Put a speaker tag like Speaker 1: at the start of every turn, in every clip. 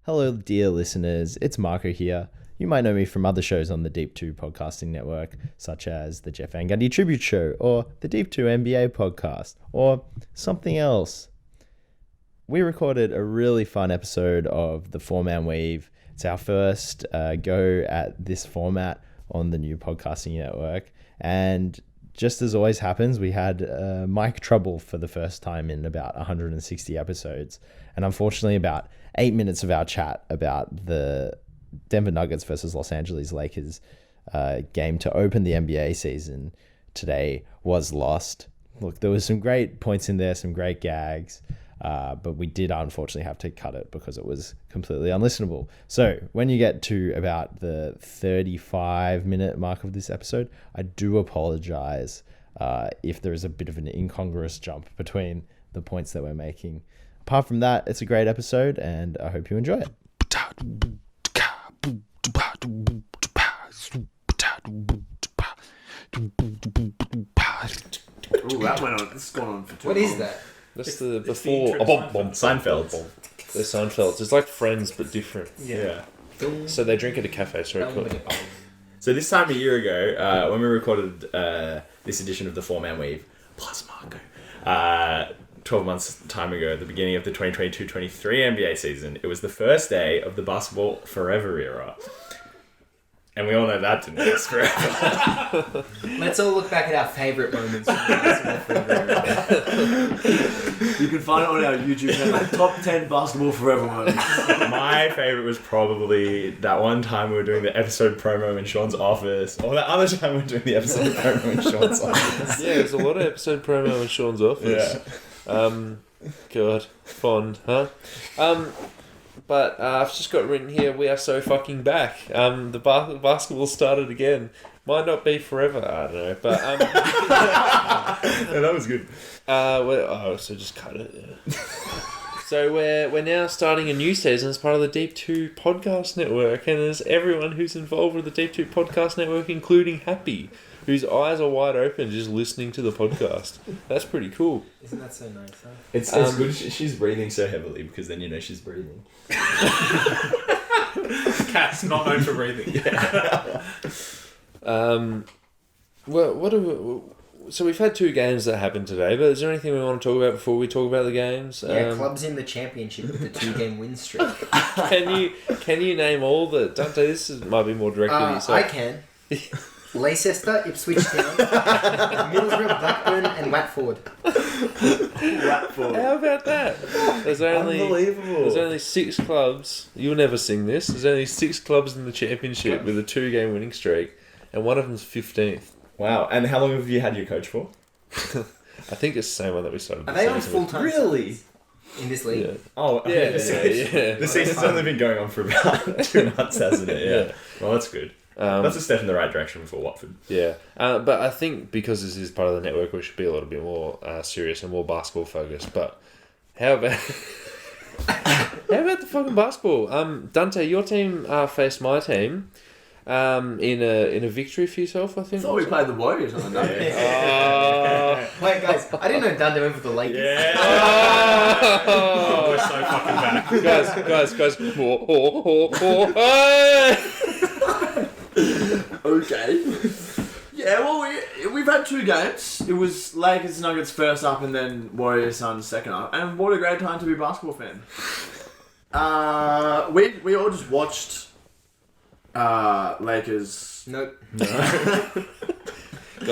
Speaker 1: Hello, dear listeners. It's Marco here. You might know me from other shows on the Deep 2 podcasting network, such as the Jeff Van Gundy Tribute Show, or the Deep 2 NBA podcast, or something else. We recorded a really fun episode of the 4-Man Weave. It's our first go at this format on the new podcasting network. And just as always happens, we had mic trouble for the first time in about 160 episodes. And unfortunately, about 8 minutes of our chat about the Denver Nuggets versus Los Angeles Lakers game to open the NBA season today was lost. Look, there was some great points in there, some great gags, but we did unfortunately have to cut it because it was completely unlistenable. So when you get to about the 35-minute mark of this episode, I do apologize if there is a bit of an incongruous jump between the points that we're making. Apart from that, it's a great episode, and I hope you enjoy it.
Speaker 2: Ooh, that went on. This has gone on for too long.
Speaker 3: What is that?
Speaker 4: That's the before.
Speaker 1: Seinfeld.
Speaker 4: They're Seinfelds. It's like Friends, but different.
Speaker 1: Yeah.
Speaker 4: So they drink at a cafe. Sorry, cool.
Speaker 1: So this time a year ago, when we recorded this edition of the 4-Man Weave, plus Marco, 12 months time ago, at the beginning of the 2022-23 NBA season, it was the first day of the Basketball Forever era. And we all know that didn't last forever.
Speaker 3: Let's all look back at our favourite moments. From
Speaker 2: You can find it on our YouTube channel. Top 10 Basketball Forever moments.
Speaker 1: My favourite was probably that one time we were doing the episode promo in Sean's office, or that other time we were doing the episode promo in Sean's office.
Speaker 4: Yeah, there's a lot of episode promo in Sean's office.
Speaker 1: Yeah.
Speaker 4: God, fond, huh? But I've just got written here, we are so fucking back. The basketball started again. Might not be forever, I don't know. But
Speaker 1: Yeah, that was good.
Speaker 4: so just cut it. Yeah. So we're now starting a new season as part of the Deep 2 podcast network, and there's everyone who's involved with the Deep 2 podcast network, including Happy, whose eyes are wide open just listening to the podcast. That's pretty cool.
Speaker 3: Isn't that so nice, huh?
Speaker 1: It's good she's breathing so heavily, because then you know she's breathing.
Speaker 5: Cat's not known for breathing.
Speaker 1: Yeah.
Speaker 4: So we've had 2 games that happened today, but is there anything we want to talk about before we talk about the games?
Speaker 3: Yeah, clubs in the championship with the 2-game win streak.
Speaker 4: Can you name all the... Dante, might be more directly to yourself.
Speaker 3: I can. Leicester, Ipswich Town, Middlesbrough, Blackburn, and Watford.
Speaker 4: How about that?
Speaker 1: Unbelievable.
Speaker 4: There's only 6 clubs. You'll never sing this. There's only 6 clubs in the championship with a 2-game winning streak, and one of them's 15th.
Speaker 1: Wow. And how long have you had your coach for?
Speaker 4: I think it's the same one that we started.
Speaker 3: Are they on full-time
Speaker 1: Really?
Speaker 3: in this league?
Speaker 4: Yeah.
Speaker 1: Oh,
Speaker 4: Yeah.
Speaker 1: The season's only been going on for about 2 months, hasn't it? Yeah. Well, that's good. That's a step in the right direction for Watford.
Speaker 4: Yeah. But I think because this is part of the network, we should be a little bit more serious and more basketball focused. But how about the fucking basketball? Dante, your team faced my team in a victory for yourself, I think.
Speaker 2: I thought we played the Warriors on the night.
Speaker 3: Wait, guys, I didn't know Dundee went for the Lakers.
Speaker 1: Yeah.
Speaker 5: Oh, we're so fucking back.
Speaker 4: guys.
Speaker 2: Okay. Yeah, well, we've had 2 games. It was Lakers Nuggets first up, and then Warriors Suns second up. And what a great time to be a basketball fan. We all just watched Lakers.
Speaker 3: Nope.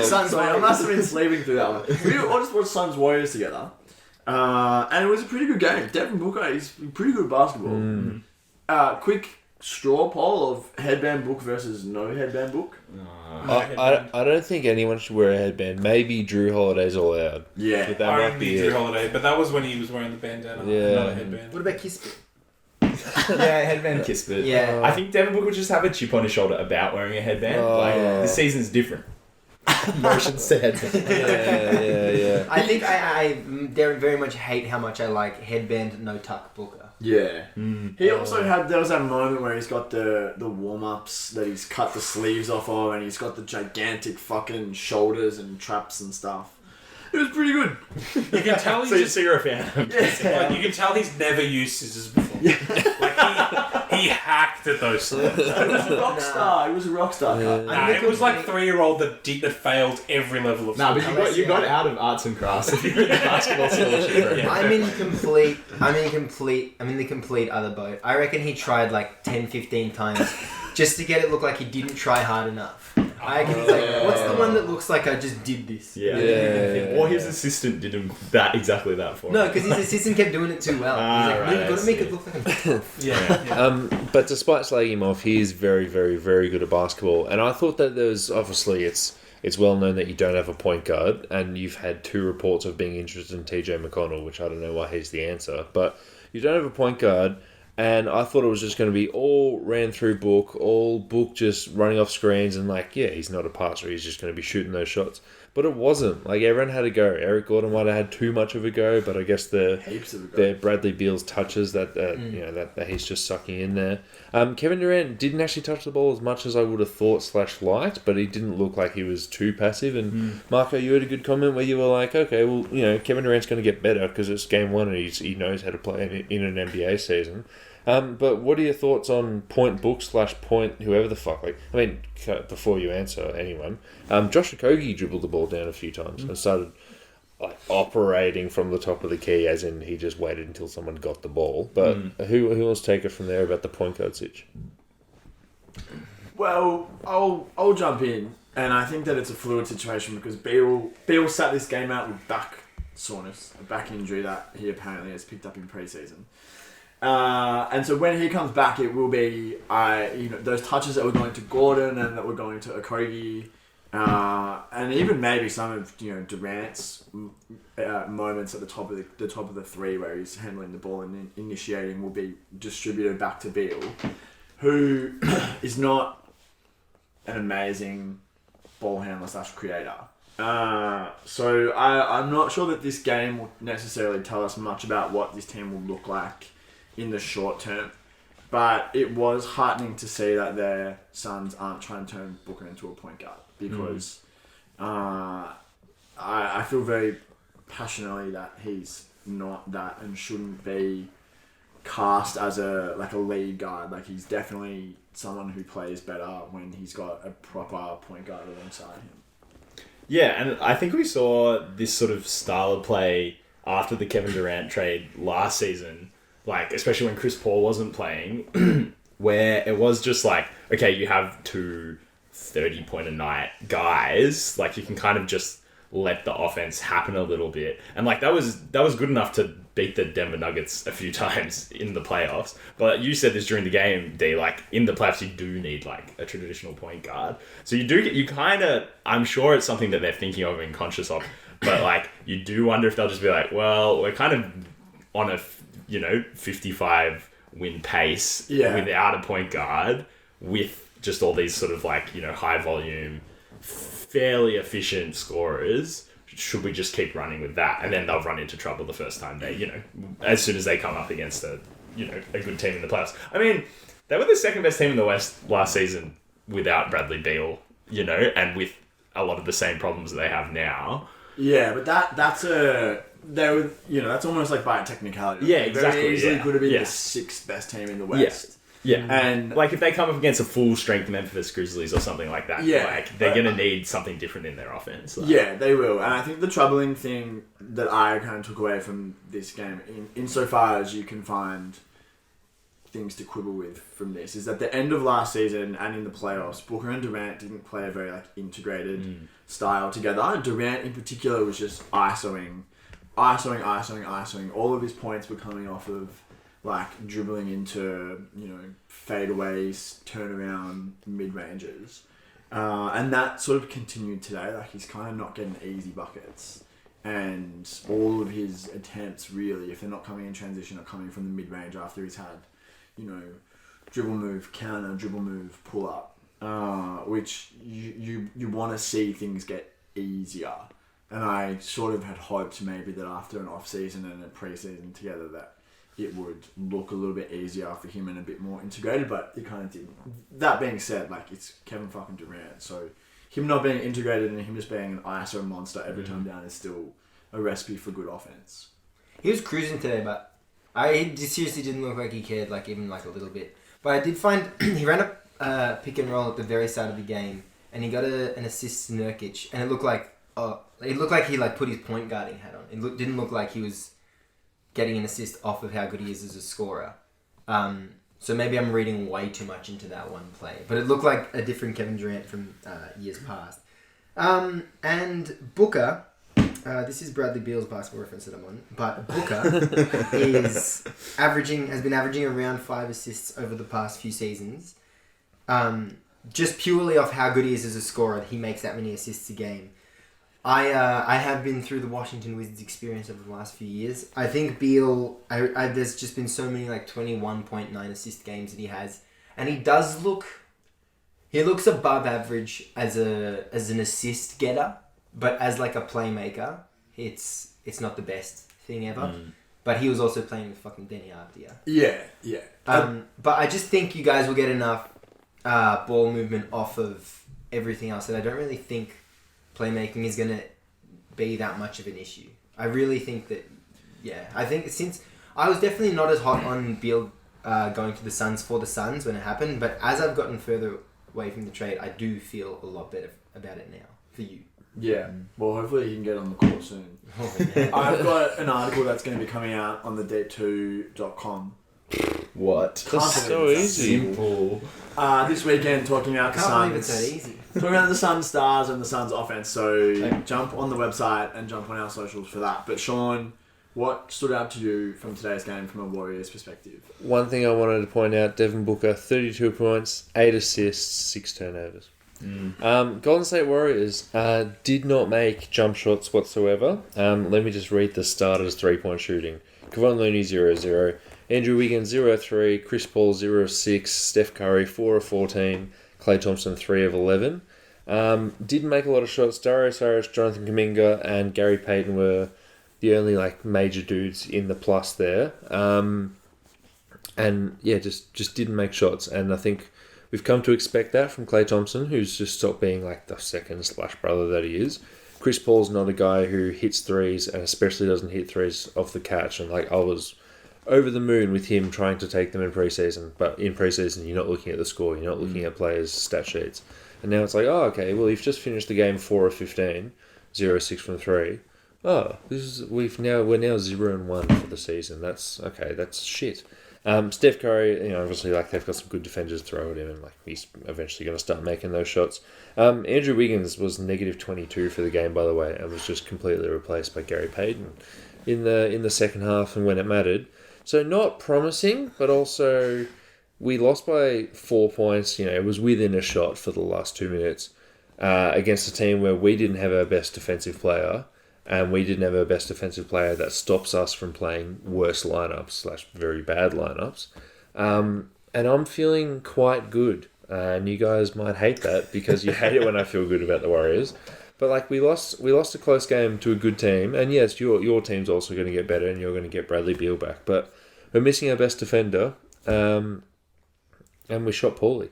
Speaker 2: Suns. Sorry, I must have been sleeping through that one. We all just watched Suns Warriors together, and it was a pretty good game. Devin Booker, he's pretty good at basketball. Quick straw poll of headband book versus no headband book.
Speaker 4: I don't think anyone should wear a headband. Maybe Drew Holiday's allowed.
Speaker 2: Yeah.
Speaker 4: But that
Speaker 5: I
Speaker 4: might
Speaker 5: remember
Speaker 4: be
Speaker 5: Drew
Speaker 4: it.
Speaker 5: Holiday, but that was when he was wearing the bandana,
Speaker 4: Yeah.
Speaker 5: not a headband.
Speaker 3: What about Kispert?
Speaker 1: Yeah, headband Kispert.
Speaker 3: Yeah.
Speaker 1: I think Devin Booker would just have a chip on his shoulder about wearing a headband. This season's different. Motions to headband.
Speaker 4: Yeah.
Speaker 3: I think I very much hate how much I like headband no tuck Booker.
Speaker 2: Yeah. He also there was that moment where he's got the warm-ups that he's cut the sleeves off of, and he's got the gigantic fucking shoulders and traps and stuff. It was pretty good.
Speaker 5: You can tell
Speaker 1: So you're a fan.
Speaker 2: Yeah.
Speaker 5: Like, you can tell he's never used scissors before. Like hacked at those slams.
Speaker 2: He was a rock star. He was a rock star.
Speaker 4: Yeah.
Speaker 5: Nah, it was like 3-year-old that failed every level of
Speaker 6: Nah,
Speaker 5: school.
Speaker 6: but you got out of arts and crafts if you're in the basketball scholarship.
Speaker 5: Yeah.
Speaker 3: I'm in the complete other boat. I reckon he tried like 10, 15 times just to get it look like he didn't try hard enough. I reckon he's like, what's the one that looks like I just did this?
Speaker 6: Yeah.
Speaker 4: Yeah.
Speaker 6: Or his assistant did him exactly that for him.
Speaker 3: No, because his assistant kept doing it too well. He's like,
Speaker 6: right,
Speaker 3: "No, you've got
Speaker 6: I
Speaker 3: to make
Speaker 6: see.
Speaker 3: it look like I'm tough."
Speaker 5: Yeah.
Speaker 4: But despite slagging him off, he is very, very, very good at basketball. And I thought that there's obviously it's well known that you don't have a point guard, and you've had 2 reports of being interested in TJ McConnell, which I don't know why he's the answer, but you don't have a point guard. And I thought it was just going to be all ran through Book just running off screens and like, yeah, he's not a passer, he's just going to be shooting those shots. But it wasn't. Like, everyone had a go. Eric Gordon might have had too much of a go, but I guess
Speaker 2: Heaps of a go.
Speaker 4: the Bradley Beal's touches that that he's just sucking in there. Kevin Durant didn't actually touch the ball as much as I would have thought / liked, but he didn't look like he was too passive. And Marco, you had a good comment where you were like, okay, well, Kevin Durant's going to get better because it's game 1 and he knows how to play in an NBA season. But what are your thoughts on point Book / point whoever the fuck? Like, I mean, before you answer anyone, Josh Okogie dribbled the ball down a few times and started like operating from the top of the key, as in he just waited until someone got the ball. But who wants to take it from there about the point guard sitch?
Speaker 2: Well, I'll jump in, and I think that it's a fluid situation because Beal sat this game out with back soreness, a back injury that he apparently has picked up in preseason. And so when he comes back, it will be those touches that were going to Gordon and that were going to Okogie, and even maybe some of Durant's moments at the top of the 3 where he's handling the ball and initiating will be distributed back to Beal, who is not an amazing ball handler / creator. So I'm not sure that this game will necessarily tell us much about what this team will look like in the short term, but it was heartening to see that their sons aren't trying to turn Booker into a point guard because I feel very passionately that he's not that and shouldn't be cast as a lead guard. Like, he's definitely someone who plays better when he's got a proper point guard alongside him.
Speaker 6: Yeah, and I think we saw this sort of style of play after the Kevin Durant trade last season, like, especially when Chris Paul wasn't playing, where it was just like, okay, you have 2 30-point-a-night guys, like, you can kind of just let the offense happen a little bit. And, like, that was good enough to beat the Denver Nuggets a few times in the playoffs. But you said this during the game, D, like, in the playoffs, you do need, like, a traditional point guard. So you kind of, I'm sure it's something that they're thinking of and conscious of, but, like, you do wonder if they'll just be like, well, we're kind of on a 55 win pace without a point guard, with just all these sort of like, high volume, fairly efficient scorers. Should we just keep running with that? And then they'll run into trouble the first time they, as soon as they come up against a good team in the playoffs. I mean, they were the second best team in the West last season without Bradley Beal, and with a lot of the same problems that they have now.
Speaker 2: Yeah, but that's almost like by a technicality.
Speaker 6: Yeah, exactly.
Speaker 2: Very easily could have been
Speaker 6: Yeah.
Speaker 2: the 6th best team in the West.
Speaker 6: Yeah.
Speaker 2: And
Speaker 6: like, if they come up against a full strength Memphis Grizzlies or something like that, they're going to need something different in their offense. Like.
Speaker 2: Yeah, they will. And I think the troubling thing that I kind of took away from this game, insofar as you can find things to quibble with from this, is that the end of last season and in the playoffs, Booker and Durant didn't play a very integrated style together. Durant in particular was just isoing. All of his points were coming off of dribbling into fadeaways, turnaround mid-ranges, and that sort of continued today. Like, he's kind of not getting easy buckets, and all of his attempts, really, if they're not coming in transition, are coming from the mid-range after he's had dribble move, counter, dribble move, pull up, which you want to see things get easier. And I sort of had hoped maybe that after an off-season and a pre-season together that it would look a little bit easier for him and a bit more integrated, but it kind of didn't. That being said, it's Kevin fucking Durant, so him not being integrated and him just being an ISO monster every time down is still a recipe for good offense.
Speaker 3: He was cruising today, but He seriously didn't look like he cared, like even like a little bit. But I did find he ran a pick and roll at the very start of the game, and he got an assist to Nurkic, and it looked like he like put his point guarding hat on. It didn't look like he was getting an assist off of how good he is as a scorer. So maybe I'm reading way too much into that one play, but it looked like a different Kevin Durant from years past. And Booker. This is Bradley Beal's basketball reference that I'm on, but Booker has been averaging around 5 assists over the past few seasons. Just purely off how good he is as a scorer, he makes that many assists a game. I have been through the Washington Wizards experience over the last few years. I think Beal, there's just been so many like 21.9 assist games that he has, and he looks above average as an assist getter. But as like a playmaker, it's not the best thing ever. But he was also playing with fucking Denny Avdia.
Speaker 2: Yeah.
Speaker 3: But I just think you guys will get enough ball movement off of everything else that I don't really think playmaking is going to be that much of an issue. I really think that, I think since I was definitely not as hot on Beal going to the Suns for the Suns when it happened, but as I've gotten further away from the trade, I do feel a lot better about it now for you.
Speaker 2: Yeah, well, hopefully he can get on the court soon. I've got an article that's going to be coming out on the deep2.com.
Speaker 6: What?
Speaker 4: That's so easy.
Speaker 6: Simple.
Speaker 2: This weekend talking about the
Speaker 3: Can't
Speaker 2: Suns.
Speaker 3: believe it's that easy.
Speaker 2: Talking about the Suns stars and the Suns offense. So jump on the website and jump on our socials for that. But Sean, what stood out to you from today's game from a Warriors perspective?
Speaker 4: One thing I wanted to point out, Devin Booker, 32 points, 8 assists, 6 turnovers. Golden State Warriors did not make jump shots whatsoever. Let me just read the starters' 3-point shooting. Kevon Looney 0-0, Andrew Wiggins 0-3, Chris Paul 0-6, Steph Curry 4-14, Klay Thompson 3-11. Didn't make a lot of shots. Dario Saric, Jonathan Kuminga, and Gary Payton were the only like major dudes in the plus there. And yeah, just didn't make shots. And I think we've come to expect that from Klay Thompson, who's just stopped being like the second Splash brother that he is. Chris Paul's not a guy who hits threes, and especially doesn't hit threes off the catch. And like I was over the moon with him trying to take them in preseason, but in preseason you're not looking at the score, you're not looking at players' stat sheets. And now it's like, oh, okay, well you've just finished the game 4 of 15, 0-6 from 3. Oh, we're now 0-1 for the season. That's okay. That's shit. Steph Curry, obviously, like they've got some good defenders to throw at him, and like he's eventually going to start making those shots. Andrew Wiggins was -22 for the game, by the way, and was just completely replaced by Gary Payton in the second half and when it mattered. So not promising, but also we lost by 4 points. It was within a shot for the last 2 minutes against a team where we didn't have our best defensive player. And we didn't have our best defensive player that stops us from playing worse lineups / very bad lineups. And I'm feeling quite good. And you guys might hate that because you hate it when I feel good about the Warriors. But like we lost a close game to a good team. And yes, your team's also going to get better and you're going to get Bradley Beal back. But we're missing our best defender. And we shot poorly.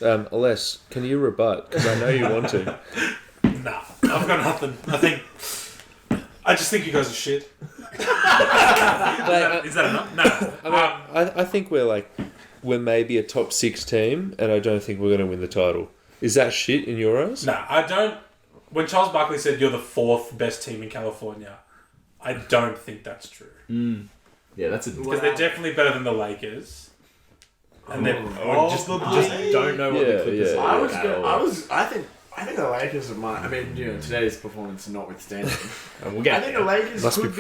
Speaker 4: Aless, can you rebut? Because I know you want to.
Speaker 5: Nah, I've got nothing. I just think you guys are shit. Is that enough? No.
Speaker 4: I think we're maybe a top 6 team, and I don't think we're going to win the title. Is that shit in your eyes?
Speaker 5: No, I don't. When Charles Barkley said you're the 4th best team in California, I don't think that's true.
Speaker 6: Yeah, that's
Speaker 5: because they're definitely better than the Lakers. And then
Speaker 6: just don't know what the Clippers are.
Speaker 2: I think the Lakers today's performance notwithstanding.
Speaker 6: We'll get
Speaker 2: I think the Lakers could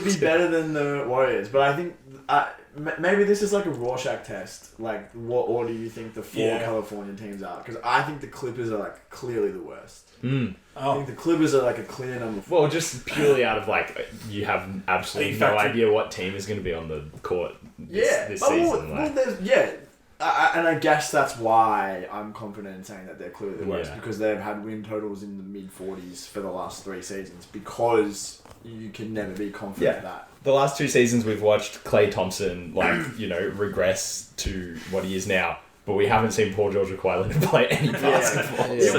Speaker 2: be better than the Warriors, but I think maybe this is like a Rorschach test. Like, what order do you think the 4 California teams are? Because I think the Clippers are like clearly the worst. I think the Clippers are like a clear number 4.
Speaker 6: Well, just purely out of like you have absolutely no idea what team is going to be on the court this season.
Speaker 2: And I guess that's why I'm confident in saying that they're clearly the worst, because they've had win totals in the mid-40s for the last 3 seasons, because you can never be confident of that.
Speaker 6: The last 2 seasons we've watched Klay Thompson regress to what he is now, but we haven't seen Paul George or Kawhi Leonard play any basketball.
Speaker 2: We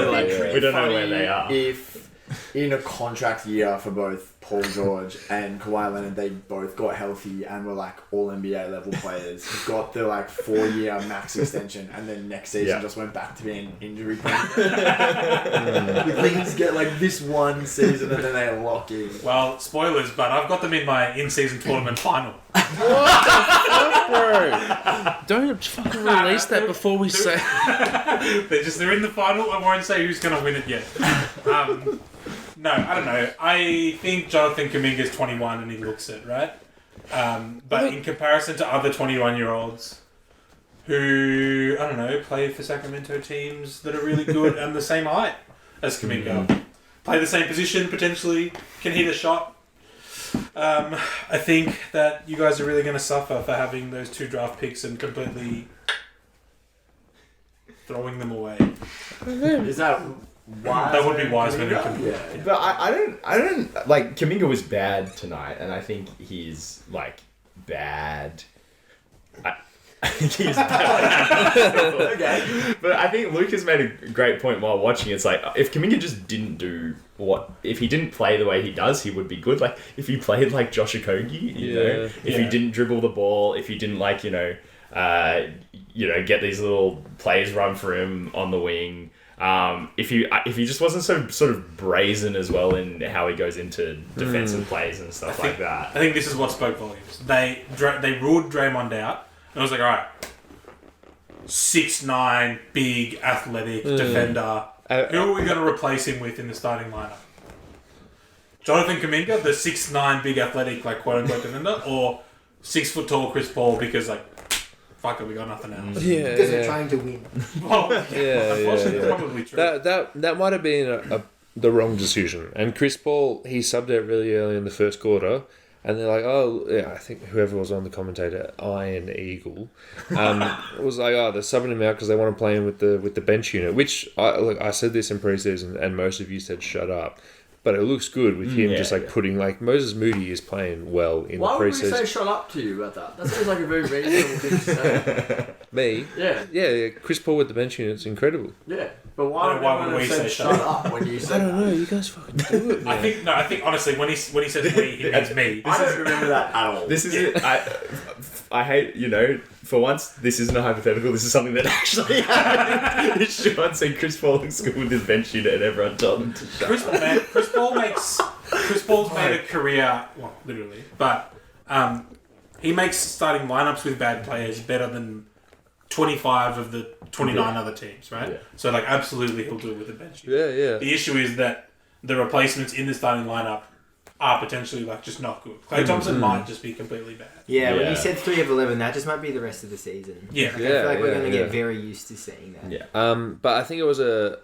Speaker 2: don't know
Speaker 6: where they are.
Speaker 2: If in a contract year for both Paul George and Kawhi Leonard, they both got healthy and were like all NBA level players. Got the like 4-year max extension, and then next season just went back to being injury prone. The Clippers get like this one season and then they lock in.
Speaker 5: Well, spoilers, but I've got them in my in-season tournament final.
Speaker 4: What the fuck, bro? Don't fucking release that before we say.
Speaker 5: They're in the final. I won't say who's going to win it yet. No, I don't know. I think Jonathan Kuminga's 21 and he looks it, right? But in comparison to other 21-year-olds who, I don't know, play for Sacramento teams that are really good and the same height as Kuminga, play the same position potentially, can hit a shot. I think that you guys are really going to suffer for having those 2 draft picks and completely throwing them away.
Speaker 2: Is that wise?
Speaker 5: That would be Wiseman.
Speaker 2: Yeah.
Speaker 6: But I don't like Kuminga was bad tonight, and I think he's like bad. I think he's bad.
Speaker 2: Okay.
Speaker 6: But I think Lucas made a great point while watching. It's like if Kuminga just didn't do if he didn't play the way he does, he would be good. Like if he played like Josh Okogie, you know, if he didn't dribble the ball, if he didn't like get these little plays run for him on the wing. If he just wasn't so sort of brazen as well in how he goes into defensive plays and stuff like that.
Speaker 5: I think this is what spoke volumes. They ruled Draymond out, and I was like, all right, 6'9", big, athletic defender. Who are we going to replace him with in the starting lineup? Jonathan Kuminga, the 6'9", big, athletic, like quote unquote defender, or 6 foot tall Chris Paul because like. Fuck it, we got nothing else.
Speaker 3: Because they're trying to win.
Speaker 5: Well, unfortunately, it's probably true.
Speaker 4: That might have been the wrong decision. And Chris Paul, he subbed out really early in the first quarter, and they're like, oh, yeah, I think whoever was on the commentator, Iron Eagle, was like, oh, they're subbing him out because they want to play him with the bench unit, which, I said this in preseason, and most of you said shut up. But it looks good with him putting, like, Moses Moody is playing well in the preseason.
Speaker 2: Why would we say shut up to you about that? That sounds like a very reasonable thing to say.
Speaker 4: Me?
Speaker 2: Yeah.
Speaker 4: Yeah, Chris Paul with the bench unit's incredible.
Speaker 2: Yeah. But why would we say shut up when you said
Speaker 4: I don't know, you guys fucking do it, man.
Speaker 5: I think honestly, when he says we, he means me.
Speaker 2: I don't remember that at all.
Speaker 6: This is it. I hate, for once, this isn't a hypothetical, this is something that actually happened. Sean said Chris Paul looks good with his bench unit and everyone told him to shut up.
Speaker 5: Chris Paul's made a career, well, literally, but he makes starting lineups with bad players better than 25 of the 29 other teams, right?
Speaker 6: Yeah.
Speaker 5: So, like, absolutely he'll do it with the bench.
Speaker 4: Yeah.
Speaker 5: The issue is that the replacements in the starting lineup are potentially, like, just not good. Klay Thompson might just be completely bad.
Speaker 3: Yeah, when you said 3 of 11, that just might be the rest of the season.
Speaker 5: Yeah.
Speaker 3: I feel like we're going to get very used to seeing that.
Speaker 6: Yeah.
Speaker 4: But I think it was the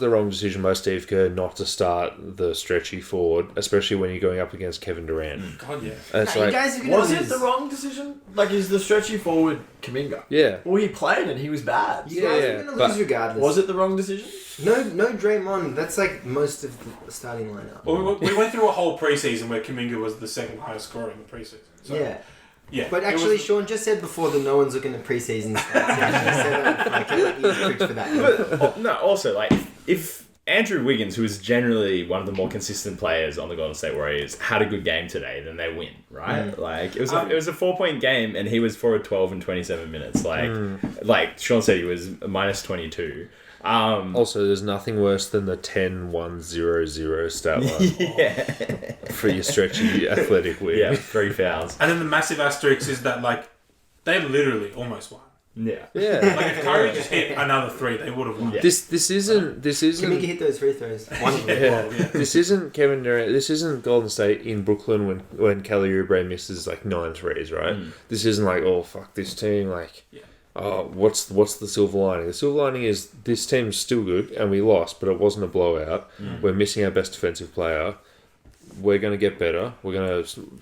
Speaker 4: wrong decision by Steve Kerr not to start the stretchy forward, especially when you're going up against Kevin Durant.
Speaker 5: God, yeah.
Speaker 4: It's
Speaker 3: You guys are gonna
Speaker 2: Was
Speaker 3: lose.
Speaker 2: it the wrong decision? Like, is the stretchy forward Kuminga?
Speaker 4: Yeah.
Speaker 2: Well, he played and he was bad.
Speaker 3: You guys are going to lose regardless.
Speaker 2: Was it the wrong decision?
Speaker 3: No Draymond. That's like most of the starting lineup.
Speaker 5: Well, we went through a whole preseason where Kuminga was the second highest scorer in the preseason. So, yeah.
Speaker 3: But actually, Sean just said before that no one's looking at preseason stats. He actually said that. Like, he's preached for that.
Speaker 6: But, no, also, like, if Andrew Wiggins, who is generally one of the more consistent players on the Golden State Warriors, had a good game today, then they win, right? Like, it was a 4-point game, and he was 4 of 12 in 27 minutes. Like Sean said, he was minus 22.
Speaker 4: Also, there's nothing worse than the 10-1-0-0 stat line for your stretchy athletic wing.
Speaker 6: Yeah, 3 fouls.
Speaker 5: And then the massive asterisk is that, like, they literally almost won.
Speaker 6: Yeah.
Speaker 5: Like, if Curry just hit another 3, they would have won.
Speaker 6: Yeah.
Speaker 4: This isn't
Speaker 3: Kuminga hit those free throws. One of them.
Speaker 4: This isn't Kevin Durant. This isn't Golden State in Brooklyn when Kelly Oubre misses like 9 threes, right? This isn't like, oh fuck this team, like oh, what's the silver lining? The silver lining is this team's still good and we lost, but it wasn't a blowout. We're missing our best defensive player. We're going to get better.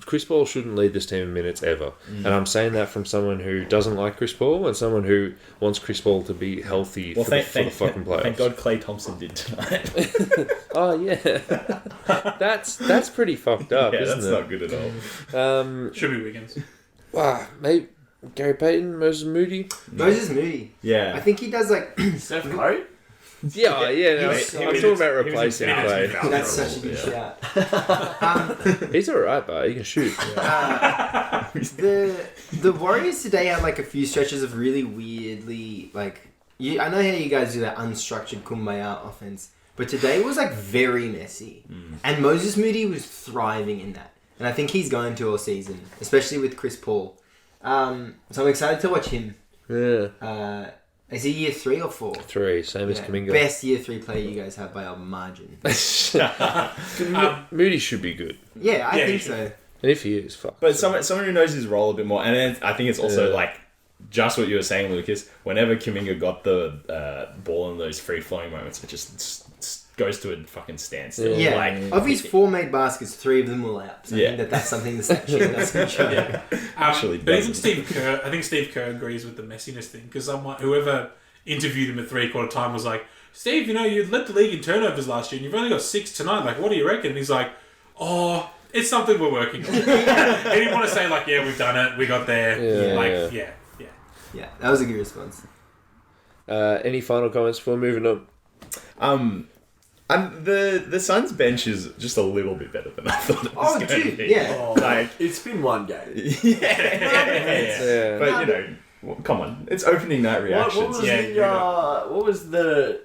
Speaker 4: Chris Paul shouldn't lead this team in minutes ever. And I'm saying that from someone who doesn't like Chris Paul and someone who wants Chris Paul to be healthy for the fucking playoffs.
Speaker 6: Thank God Klay Thompson did tonight.
Speaker 4: Oh, yeah. That's pretty fucked up, isn't
Speaker 6: that's
Speaker 4: it?
Speaker 6: not good at all.
Speaker 5: Should be Wiggins.
Speaker 4: Wow, maybe Gary Payton, Moses Moody.
Speaker 3: Moses Moody.
Speaker 6: Yeah.
Speaker 3: I think he does like...
Speaker 2: Steph Curry?
Speaker 4: Yeah, yeah. No,
Speaker 3: He's so-
Speaker 4: I'm talking about replacing
Speaker 5: he was
Speaker 4: Clay.
Speaker 5: in
Speaker 3: That's such a good shout.
Speaker 4: He's alright, but he can shoot.
Speaker 3: The Warriors today had like a few stretches of really weirdly like. I know how you guys do that unstructured kumbaya offense, but today was like very messy, and Moses Moody was thriving in that, and I think he's going to all season, especially with Chris Paul. So I'm excited to watch him.
Speaker 4: Yeah.
Speaker 3: Is he year 3 or 4?
Speaker 4: 3, same as Kuminga.
Speaker 3: Best year 3 player you guys have by a margin.
Speaker 4: Moody should be good.
Speaker 3: Yeah, I
Speaker 5: Yeah,
Speaker 3: think
Speaker 5: he
Speaker 3: so.
Speaker 4: And if he is, fuck.
Speaker 6: But someone who knows his role a bit more, and then I think it's also
Speaker 4: Yeah.
Speaker 6: like just what you were saying, Lucas. Whenever Kuminga got the ball in those free flowing moments, it just goes to a fucking standstill.
Speaker 3: Yeah,
Speaker 6: Like,
Speaker 3: of his 4 made baskets, 3 of them were layups. I
Speaker 6: Yeah.
Speaker 3: think that's something the stat sheet doesn't show.
Speaker 6: yeah, actually
Speaker 5: but even
Speaker 6: doesn't.
Speaker 5: Steve Kerr, I think Steve Kerr agrees with the messiness thing because whoever interviewed him at 3/4 time was like, Steve, you led the league in turnovers last year and you've only got 6 tonight. Like, what do you reckon? And he's like, oh, it's something we're working on. He didn't want to say like, yeah, we've done it, we got there.
Speaker 4: Yeah.
Speaker 3: Yeah, that was a good response.
Speaker 4: Any final comments before moving on?
Speaker 6: And the Suns bench is just a little bit better than I thought it was
Speaker 3: Oh,
Speaker 6: going to
Speaker 3: dude,
Speaker 6: be.
Speaker 3: yeah.
Speaker 2: Oh,
Speaker 6: Like,
Speaker 2: it's been one game.
Speaker 6: yeah. But come on, it's opening night reactions.
Speaker 2: What was the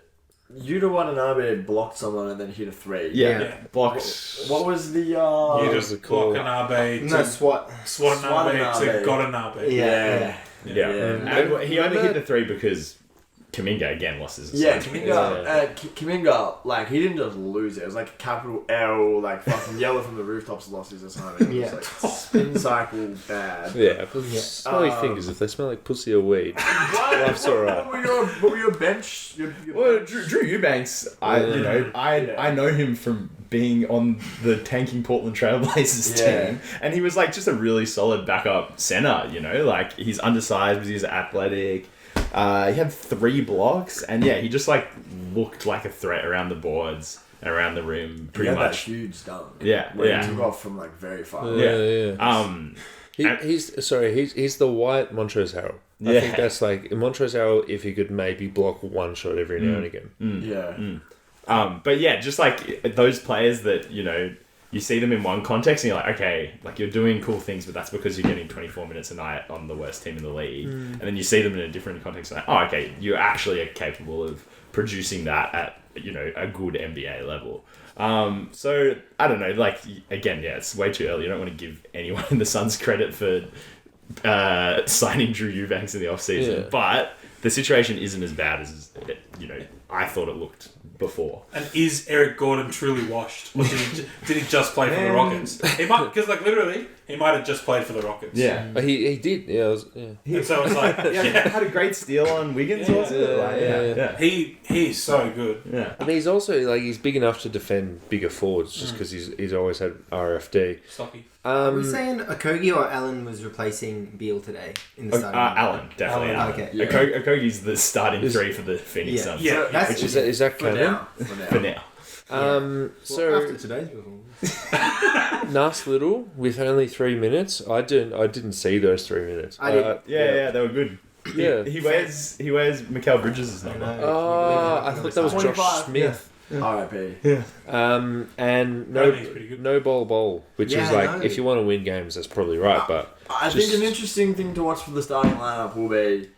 Speaker 2: Yuta Watanabe blocked someone and then hit a 3?
Speaker 6: Yeah, blocks.
Speaker 2: What was the
Speaker 5: You
Speaker 4: was
Speaker 5: just
Speaker 4: the call.
Speaker 5: Watanabe
Speaker 3: No,
Speaker 5: to
Speaker 3: SWAT.
Speaker 5: Swatanabe to
Speaker 2: Swatanabe.
Speaker 5: Godanabe.
Speaker 3: Yeah.
Speaker 6: Yeah, and he only hit the 3 because Kuminga again lost his assignment.
Speaker 2: Kuminga, like, he didn't just lose it. It was like a capital L, like, fucking yellow from the rooftops lost his assignment. It was like spin cycle bad.
Speaker 4: Yeah, smelly fingers if they smell like pussy or weed. Life's alright.
Speaker 2: What were your bench?
Speaker 6: Well, Drew Eubanks, I know him from being on the tanking Portland Trailblazers team, and he was like just a really solid backup center. Like he's undersized, but he's athletic. He had 3 blocks, and he just like looked like a threat around the boards and around the rim, pretty much.
Speaker 2: That huge dunk.
Speaker 6: Yeah,
Speaker 2: Where
Speaker 6: yeah.
Speaker 2: he took off from like very far.
Speaker 4: He's the white Montrezl Harrell. I think that's like Montrezl Harrell if he could maybe block one shot every now and again.
Speaker 6: But yeah, just like those players that you see them in one context and you're like, okay, like you're doing cool things, but that's because you're getting 24 minutes a night on the worst team in the league. And then you see them in a different context and like, oh, okay, you actually are capable of producing that at a good NBA level. So I don't know, like again, it's way too early. You don't want to give anyone in the Suns credit for signing Drew Eubanks in the offseason, but the situation isn't as bad as I thought it looked before.
Speaker 5: And is Eric Gordon truly washed, or did he just play for the Rockets? He might, because like literally, he might have just played for the Rockets.
Speaker 6: Yeah,
Speaker 4: But he did. Yeah,
Speaker 5: And so it's like,
Speaker 6: had a great steal on Wiggins.
Speaker 5: he's so good.
Speaker 6: Yeah.
Speaker 4: and he's also like he's big enough to defend bigger forwards just because he's always had RFD.
Speaker 5: Stocky.
Speaker 3: Are we saying Okogie or Allen was replacing Beal today in the starting?
Speaker 6: Allen, definitely.
Speaker 5: Allen,
Speaker 3: okay.
Speaker 2: Yeah.
Speaker 6: Okogie's the starting 3 for the Phoenix Suns.
Speaker 5: Yeah.
Speaker 3: That's
Speaker 4: Is that
Speaker 2: For
Speaker 4: canon?
Speaker 2: now.
Speaker 6: For now.
Speaker 3: after today's performance.
Speaker 4: Nas Little with only 3 minutes. I didn't see those 3 minutes.
Speaker 3: I did.
Speaker 6: Yeah, they were good.
Speaker 4: Yeah.
Speaker 6: He wears Mikal Bridges' number.
Speaker 4: I thought that was Josh
Speaker 2: 25,
Speaker 4: Smith.
Speaker 2: R.I.P.
Speaker 4: And
Speaker 5: Apparently he's pretty good.
Speaker 4: no ball, which
Speaker 3: Yeah,
Speaker 4: is like
Speaker 3: no.
Speaker 4: if you want to win games, that's probably right. But
Speaker 2: I think an interesting thing to watch for the starting lineup will be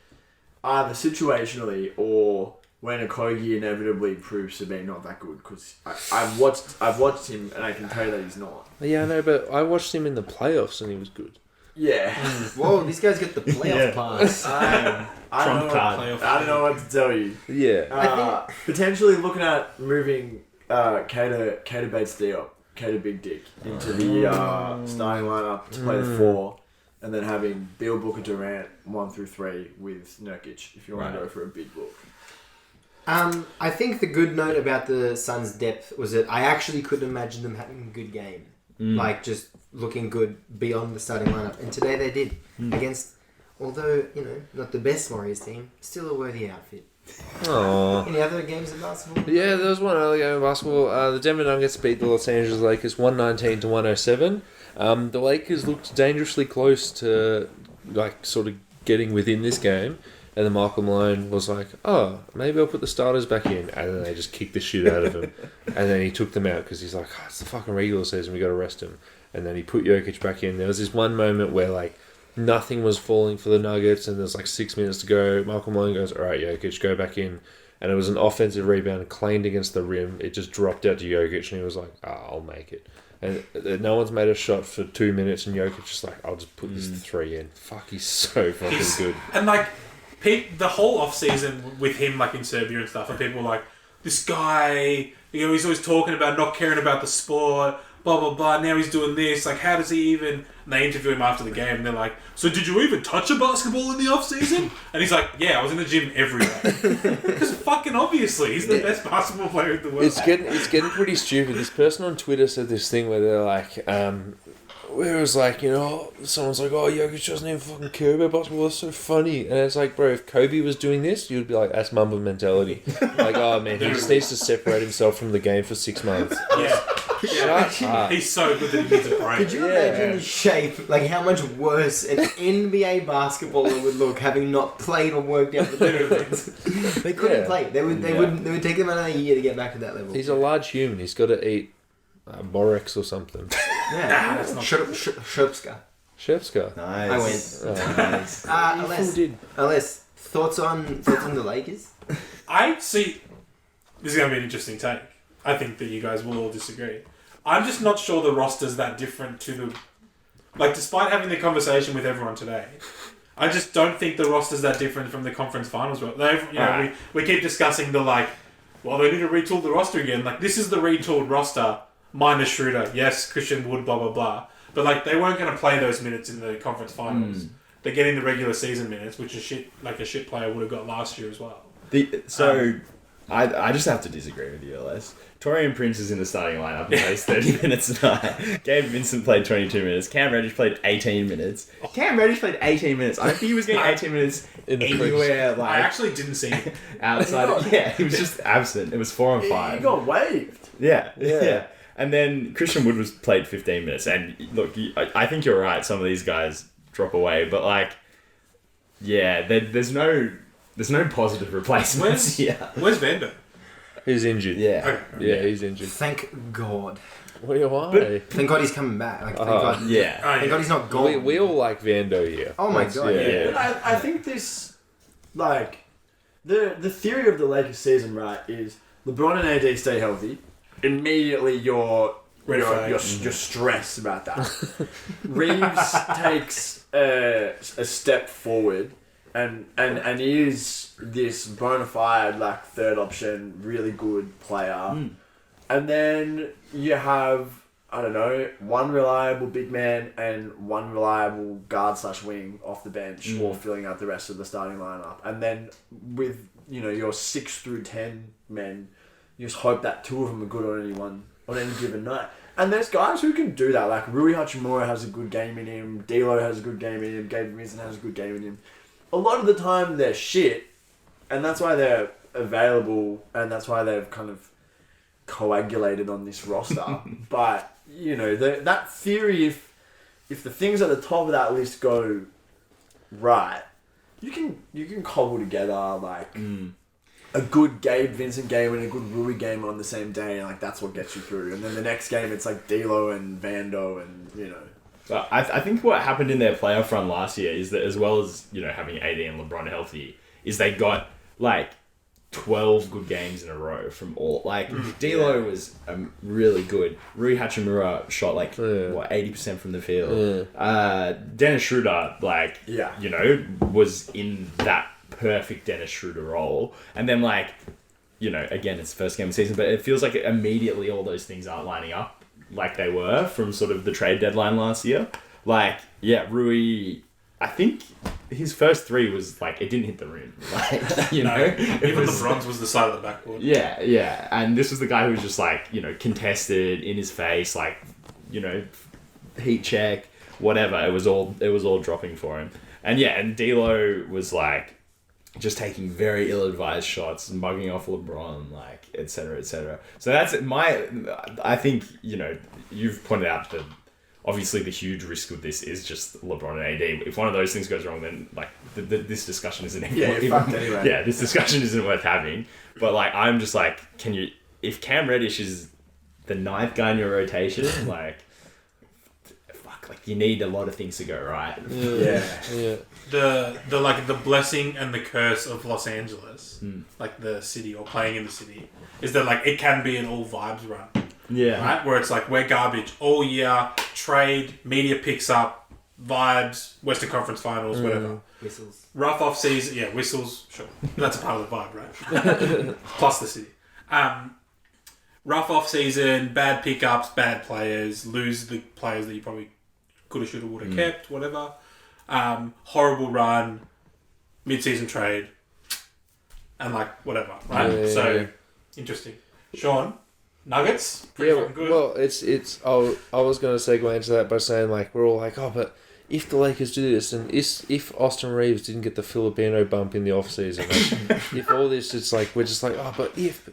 Speaker 2: either situationally or when Okogie inevitably proves to be not that good. Because I've watched him and I can tell you that he's not.
Speaker 4: yeah, I know. But I watched him in the playoffs and he was good.
Speaker 2: Yeah.
Speaker 3: Whoa, these guys get the playoff pass.
Speaker 2: I don't know I don't know what to tell you.
Speaker 4: Yeah.
Speaker 2: Potentially looking at moving Kato Bates Diop, Kato Big Dick, into the starting lineup to play the 4, and then having Beal, Booker, Durant 1 through 3 with Nurkic if you want to go for a big look.
Speaker 3: I think the good note about the Suns' depth was that I actually couldn't imagine them having a good game. Like, just looking good beyond the starting lineup. And today they did. Against, although, not the best Warriors team, still a worthy outfit.
Speaker 4: Aww.
Speaker 3: Any other games of basketball?
Speaker 4: Yeah, there was one other game of basketball. The Denver Nuggets beat the Los Angeles Lakers 119 to 107. The Lakers looked dangerously close to, like, sort of getting within this game. And then Michael Malone was like, oh, maybe I'll put the starters back in. And then they just kicked the shit out of him. And then he took them out because he's like, oh, it's the fucking regular season, we got to rest him. And then he put Jokic back in. There was this one moment where, like, nothing was falling for the Nuggets and there's like 6 minutes to go. Michael Malone goes, all right, Jokic, go back in. And it was an offensive rebound cleaned against the rim. It just dropped out to Jokic and he was like, I'll make it. And no one's made a shot for 2 minutes and Jokic just like, I'll just put this 3 in. Fuck, he's so fucking good.
Speaker 5: And like, the whole off-season with him like in Serbia and stuff, and people were like, this guy, you know, he's always talking about not caring about the sport, blah, blah, blah, now he's doing this, like, how does he even... And they interview him after the game, and they're like, so did you even touch a basketball in the off-season? And he's like, yeah, I was in the gym every day. Because fucking obviously, he's the best basketball player in the world.
Speaker 4: It's getting pretty stupid. This person on Twitter said this thing where they're like, where it was like, you know, someone's like, oh, Jokic doesn't even fucking care about basketball, that's so funny. And it's like, bro, if Kobe was doing this, you'd be like, that's Mamba mentality. Like, oh man, he just needs to separate himself from the game for 6 months.
Speaker 5: Yeah.
Speaker 4: Shut up.
Speaker 5: He's so good that he needs a break.
Speaker 3: Could you imagine the shape, like how much worse an NBA basketballer would look having not played or worked out the benefits? They couldn't play. They would take them another year to get back to that level.
Speaker 4: He's a large human. He's got to eat Borax or something.
Speaker 3: Yeah, that's not Shopska.
Speaker 4: Shevska.
Speaker 6: Nice.
Speaker 3: I went.
Speaker 4: Oh.
Speaker 3: Unless thoughts on the Lakers?
Speaker 5: I see. This is going to be an interesting take. I think that you guys will all disagree. I'm just not sure the roster's that different to the... Like, despite having the conversation with everyone today, I just don't think the roster's that different from the conference finals. We keep discussing the, like, well, they need to retool the roster again. Like, this is the retooled roster, minus Schroeder. Yes, Christian Wood, blah, blah, blah. But, like, they weren't going to play those minutes in the conference finals. They're getting the regular season minutes, which is shit, like a shit player would have got last year as well.
Speaker 6: I just have to disagree with you, Les. Torian Prince is in the starting lineup and plays 30 minutes tonight. Gabe Vincent played 22 minutes. Cam Reddish played 18 minutes. Cam Reddish played 18 minutes. I don't think he was getting 18 minutes anywhere. Like,
Speaker 5: I actually didn't see him.
Speaker 6: outside. He was just absent. It was 4 on 5.
Speaker 2: He got waived.
Speaker 6: Yeah. And then Christian Wood was played 15 minutes. And look, I think you're right. Some of these guys drop away, but like, yeah, there's no positive replacements here.
Speaker 5: Where's Vander?
Speaker 4: He's injured.
Speaker 6: Yeah.
Speaker 4: Yeah, he's injured.
Speaker 3: Thank God.
Speaker 4: Why?
Speaker 3: Thank God he's coming back. Like, thank God.
Speaker 6: Yeah.
Speaker 3: Thank God he's not gone.
Speaker 4: We all like Vando here.
Speaker 3: Oh my God.
Speaker 4: Yeah.
Speaker 2: But I think this, like, the theory of the Lakers season, right, is LeBron and AD stay healthy. Immediately you're stressed about that. Reeves takes a step forward and is this bona fide, like, third option, really good player. And then you have, I don't know, one reliable big man and one reliable guard / wing off the bench, or filling out the rest of the starting lineup. And then with, you know, your 6 through 10 men, you just hope that 2 of them are good on any given night. And there's guys who can do that. Like, Rui Hachimura has a good game in him, D'Lo has a good game in him, Gabe Vincent has a good game in him. A lot of the time they're shit, and that's why they're available, and that's why they've kind of coagulated on this roster. But, you know, that theory, if the things at the top of that list go right, you can cobble together, like, a good Gabe Vincent game and a good Rui game on the same day, and like that's what gets you through. And then the next game it's like D'Lo and Vando, and you know.
Speaker 6: But I think what happened in their playoff run last year is that, as well as, you know, having AD and LeBron healthy, is they got like 12 good games in a row from all. Like, D'Lo was really good. Rui Hachimura shot like 80% from the field. Dennis Schroeder, like, you know, was in that perfect Dennis Schroeder role. And then, like, you know, again, it's the first game of the season, but it feels like immediately all those things aren't lining up like they were from sort of the trade deadline last year. Like, yeah, Rui, I think his first 3 was like, it didn't hit the rim. Like, you know,
Speaker 5: even the bronze was the side of the backboard.
Speaker 6: Yeah. And this was the guy who was just like, you know, contested, in his face, like, you know, heat check, whatever. It was all dropping for him. And yeah, and D'Lo was like, just taking very ill-advised shots and mugging off LeBron, like, etc., etc. So that's I think, you know, you've pointed out the obviously the huge risk with this is just LeBron and AD. If one of those things goes wrong, then like this discussion isn't
Speaker 2: Yeah, you're fucked anyway.
Speaker 6: Yeah, this discussion isn't worth having. But like, I'm just like, if Cam Reddish is the 9th guy in your rotation, like, fuck, like you need a lot of things to go right.
Speaker 4: Yeah.
Speaker 5: The blessing and the curse of Los Angeles, like the city or playing in the city, is that like it can be an all vibes run.
Speaker 6: Yeah.
Speaker 5: Right? Where it's like we're garbage all year, trade, media picks up, vibes, Western Conference Finals, whatever.
Speaker 3: Whistles.
Speaker 5: Rough off season, yeah, whistles, sure. That's a part of the vibe, right? Plus the city. Rough off season, bad pickups, bad players, lose the players that you probably could have, should have, would have kept, whatever. Horrible run, mid-season trade, and like whatever, right?
Speaker 4: Yeah.
Speaker 5: Interesting. Sean, Nuggets, pretty fucking good.
Speaker 4: Well, it's. I was going to segue into that by saying like we're all like, oh, but if the Lakers do this, and if Austin Reeves didn't get the Filipino bump in the off season, like, if all this, it's like we're just like, oh, but if,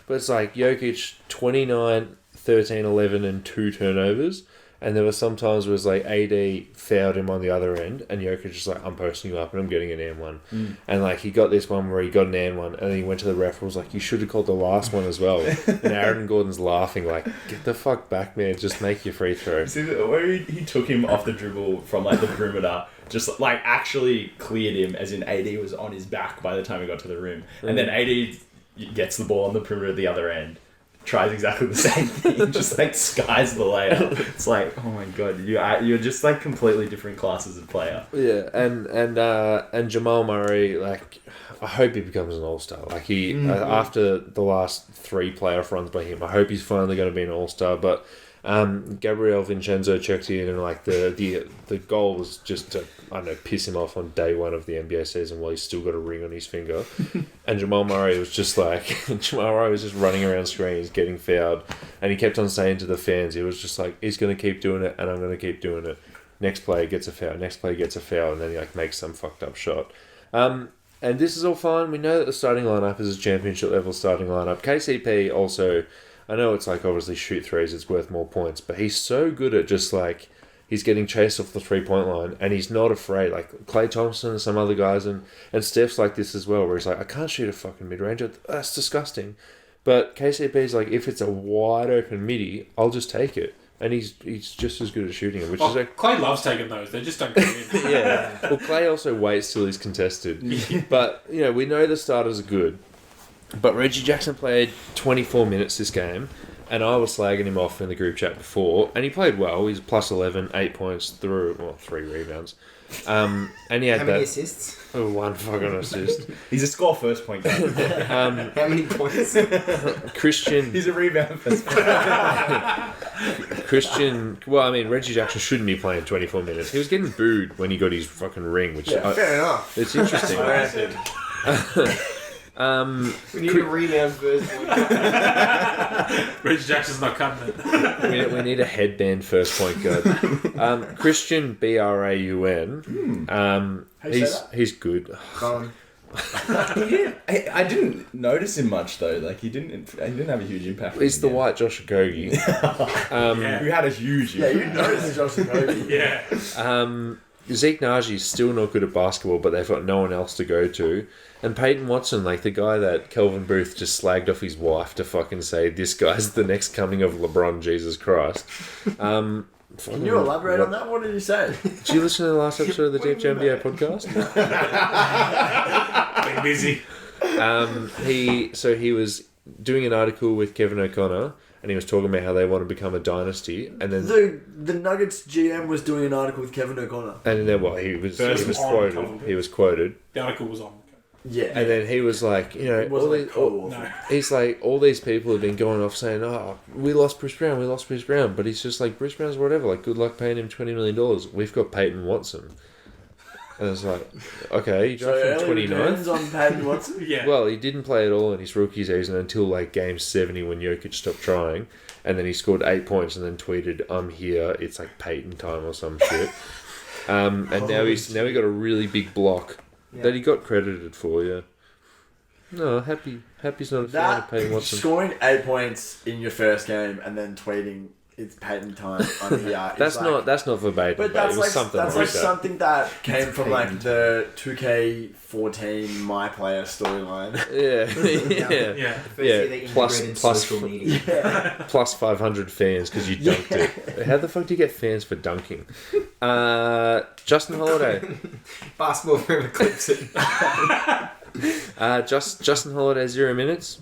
Speaker 4: but it's like Jokic 29, 13, 11, and 2 turnovers. And there were some times where it was like AD fouled him on the other end, and Jokic just like, I'm posting you up and I'm getting an N1. And like he got this one where he got an N1, and then he went to the ref and was like, you should have called the last one as well. And Aaron Gordon's laughing like, get the fuck back, man, just make your free throw.
Speaker 6: See, where he took him off the dribble from like the perimeter, just like actually cleared him, as in AD was on his back by the time he got to the rim. And then AD gets the ball on the perimeter at the other end. Tries exactly the same thing, just like skies the layup. It's like, oh my god, you're just like completely different classes of player.
Speaker 4: Yeah, and Jamal Murray, like, I hope he becomes an all-star. Like after the last 3 playoff runs by him, I hope he's finally going to be an all-star. But Gabriel Vincenzo checked in, and like the goal was just to, I don't know, piss him off on day 1 of the NBA season while he's still got a ring on his finger. And Jamal Murray was just running around screens, getting fouled, and he kept on saying to the fans, he was just like, he's going to keep doing it, and I'm going to keep doing it. Next player gets a foul, next player gets a foul, and then he like makes some fucked up shot. And this is all fine. We know that the starting lineup is a championship level starting lineup. KCP also, I know it's like obviously shoot threes, it's worth more points, but he's so good at just like, he's getting chased off the 3-point line, and he's not afraid. Like Klay Thompson and some other guys, and Steph's like this as well, where he's like, I can't shoot a fucking mid-range. That's disgusting. But KCP's like, if it's a wide open midi, I'll just take it. And he's just as good at shooting it, which is like...
Speaker 5: Clay loves taking those. They just don't go in.
Speaker 4: Yeah. Well, Clay also waits till he's contested. But, you know, we know the starters are good. But Reggie Jackson played 24 minutes this game, and I was slagging him off in the group chat before, and he played well. He's plus 11, 8 points, 3 rebounds. And he had
Speaker 3: How many assists?
Speaker 4: 1 fucking assist.
Speaker 6: He's a score first point guard.
Speaker 3: How many points?
Speaker 4: Christian...
Speaker 6: He's a rebound first point
Speaker 4: Christian... Well, I mean, Reggie Jackson shouldn't be playing 24 minutes. He was getting booed when he got his fucking ring, which...
Speaker 3: Fair enough.
Speaker 4: It's interesting.
Speaker 3: We need a rebound first point.
Speaker 5: Reggie Jackson's not cutting it.
Speaker 4: We need a headband first point guard. Christian Braun. He's good.
Speaker 3: Gone.
Speaker 6: I didn't notice him much though. Like he didn't have a huge impact.
Speaker 4: He's the white Josh Okogie.
Speaker 6: Who had a huge
Speaker 2: Yeah,
Speaker 6: impact.
Speaker 2: you noticed Josh Okogie.
Speaker 5: Yeah.
Speaker 4: Zeke Naji's still not good at basketball, but they've got no one else to go to. And Peyton Watson, like the guy that Kelvin Booth just slagged off his wife to fucking say, this guy's the next coming of LeBron, Jesus Christ.
Speaker 2: Can you elaborate on that? What did you say?
Speaker 4: Did you listen to the last episode of the Deep NBA podcast?
Speaker 5: Been busy.
Speaker 4: He was doing an article with Kevin O'Connor, and he was talking about how they want to become a dynasty, and then
Speaker 2: The Nuggets GM was doing an article with Kevin O'Connor.
Speaker 4: and then what he was
Speaker 5: on
Speaker 4: quoted. He was quoted,
Speaker 5: The article was on.
Speaker 2: Yeah.
Speaker 4: and then he was like, you know,
Speaker 2: It wasn't
Speaker 5: No.
Speaker 4: he's like, all these people have been going off saying, oh, we lost Bruce Brown, but he's just like, Bruce Brown's whatever, like, good luck paying him $20 million. We've got Peyton Watson. And it's like, okay, you
Speaker 2: So
Speaker 4: drafted him
Speaker 2: early
Speaker 4: 29th.
Speaker 2: returns on Peyton Watson?
Speaker 5: Yeah.
Speaker 4: Well, he didn't play at all in his rookie season until like game 70 when Jokic stopped trying, and then he scored 8 points and then tweeted, "I'm here. It's like Peyton time or some shit." And now he got a really big block that he got credited for. Yeah. No, happy's not a fan of Peyton
Speaker 2: That
Speaker 4: Watson.
Speaker 2: scoring 8 points in your first game and then tweeting it's patent time on here.
Speaker 4: That's not verbatim,
Speaker 2: But
Speaker 4: but
Speaker 2: that's
Speaker 4: it was
Speaker 2: like
Speaker 4: something
Speaker 2: that's
Speaker 4: like
Speaker 2: like
Speaker 4: that.
Speaker 2: something that came from like the 2K14 My Player storyline.
Speaker 4: Yeah.
Speaker 5: Yeah.
Speaker 3: First year they
Speaker 4: plus-
Speaker 3: integrated
Speaker 4: plus
Speaker 3: social
Speaker 4: for-
Speaker 3: media.
Speaker 4: Plus 500 fans because you dunked it. How the fuck do you get fans for dunking? Justin Holiday.
Speaker 3: Basketball forever clips it.
Speaker 4: Justin Holiday 0 minutes.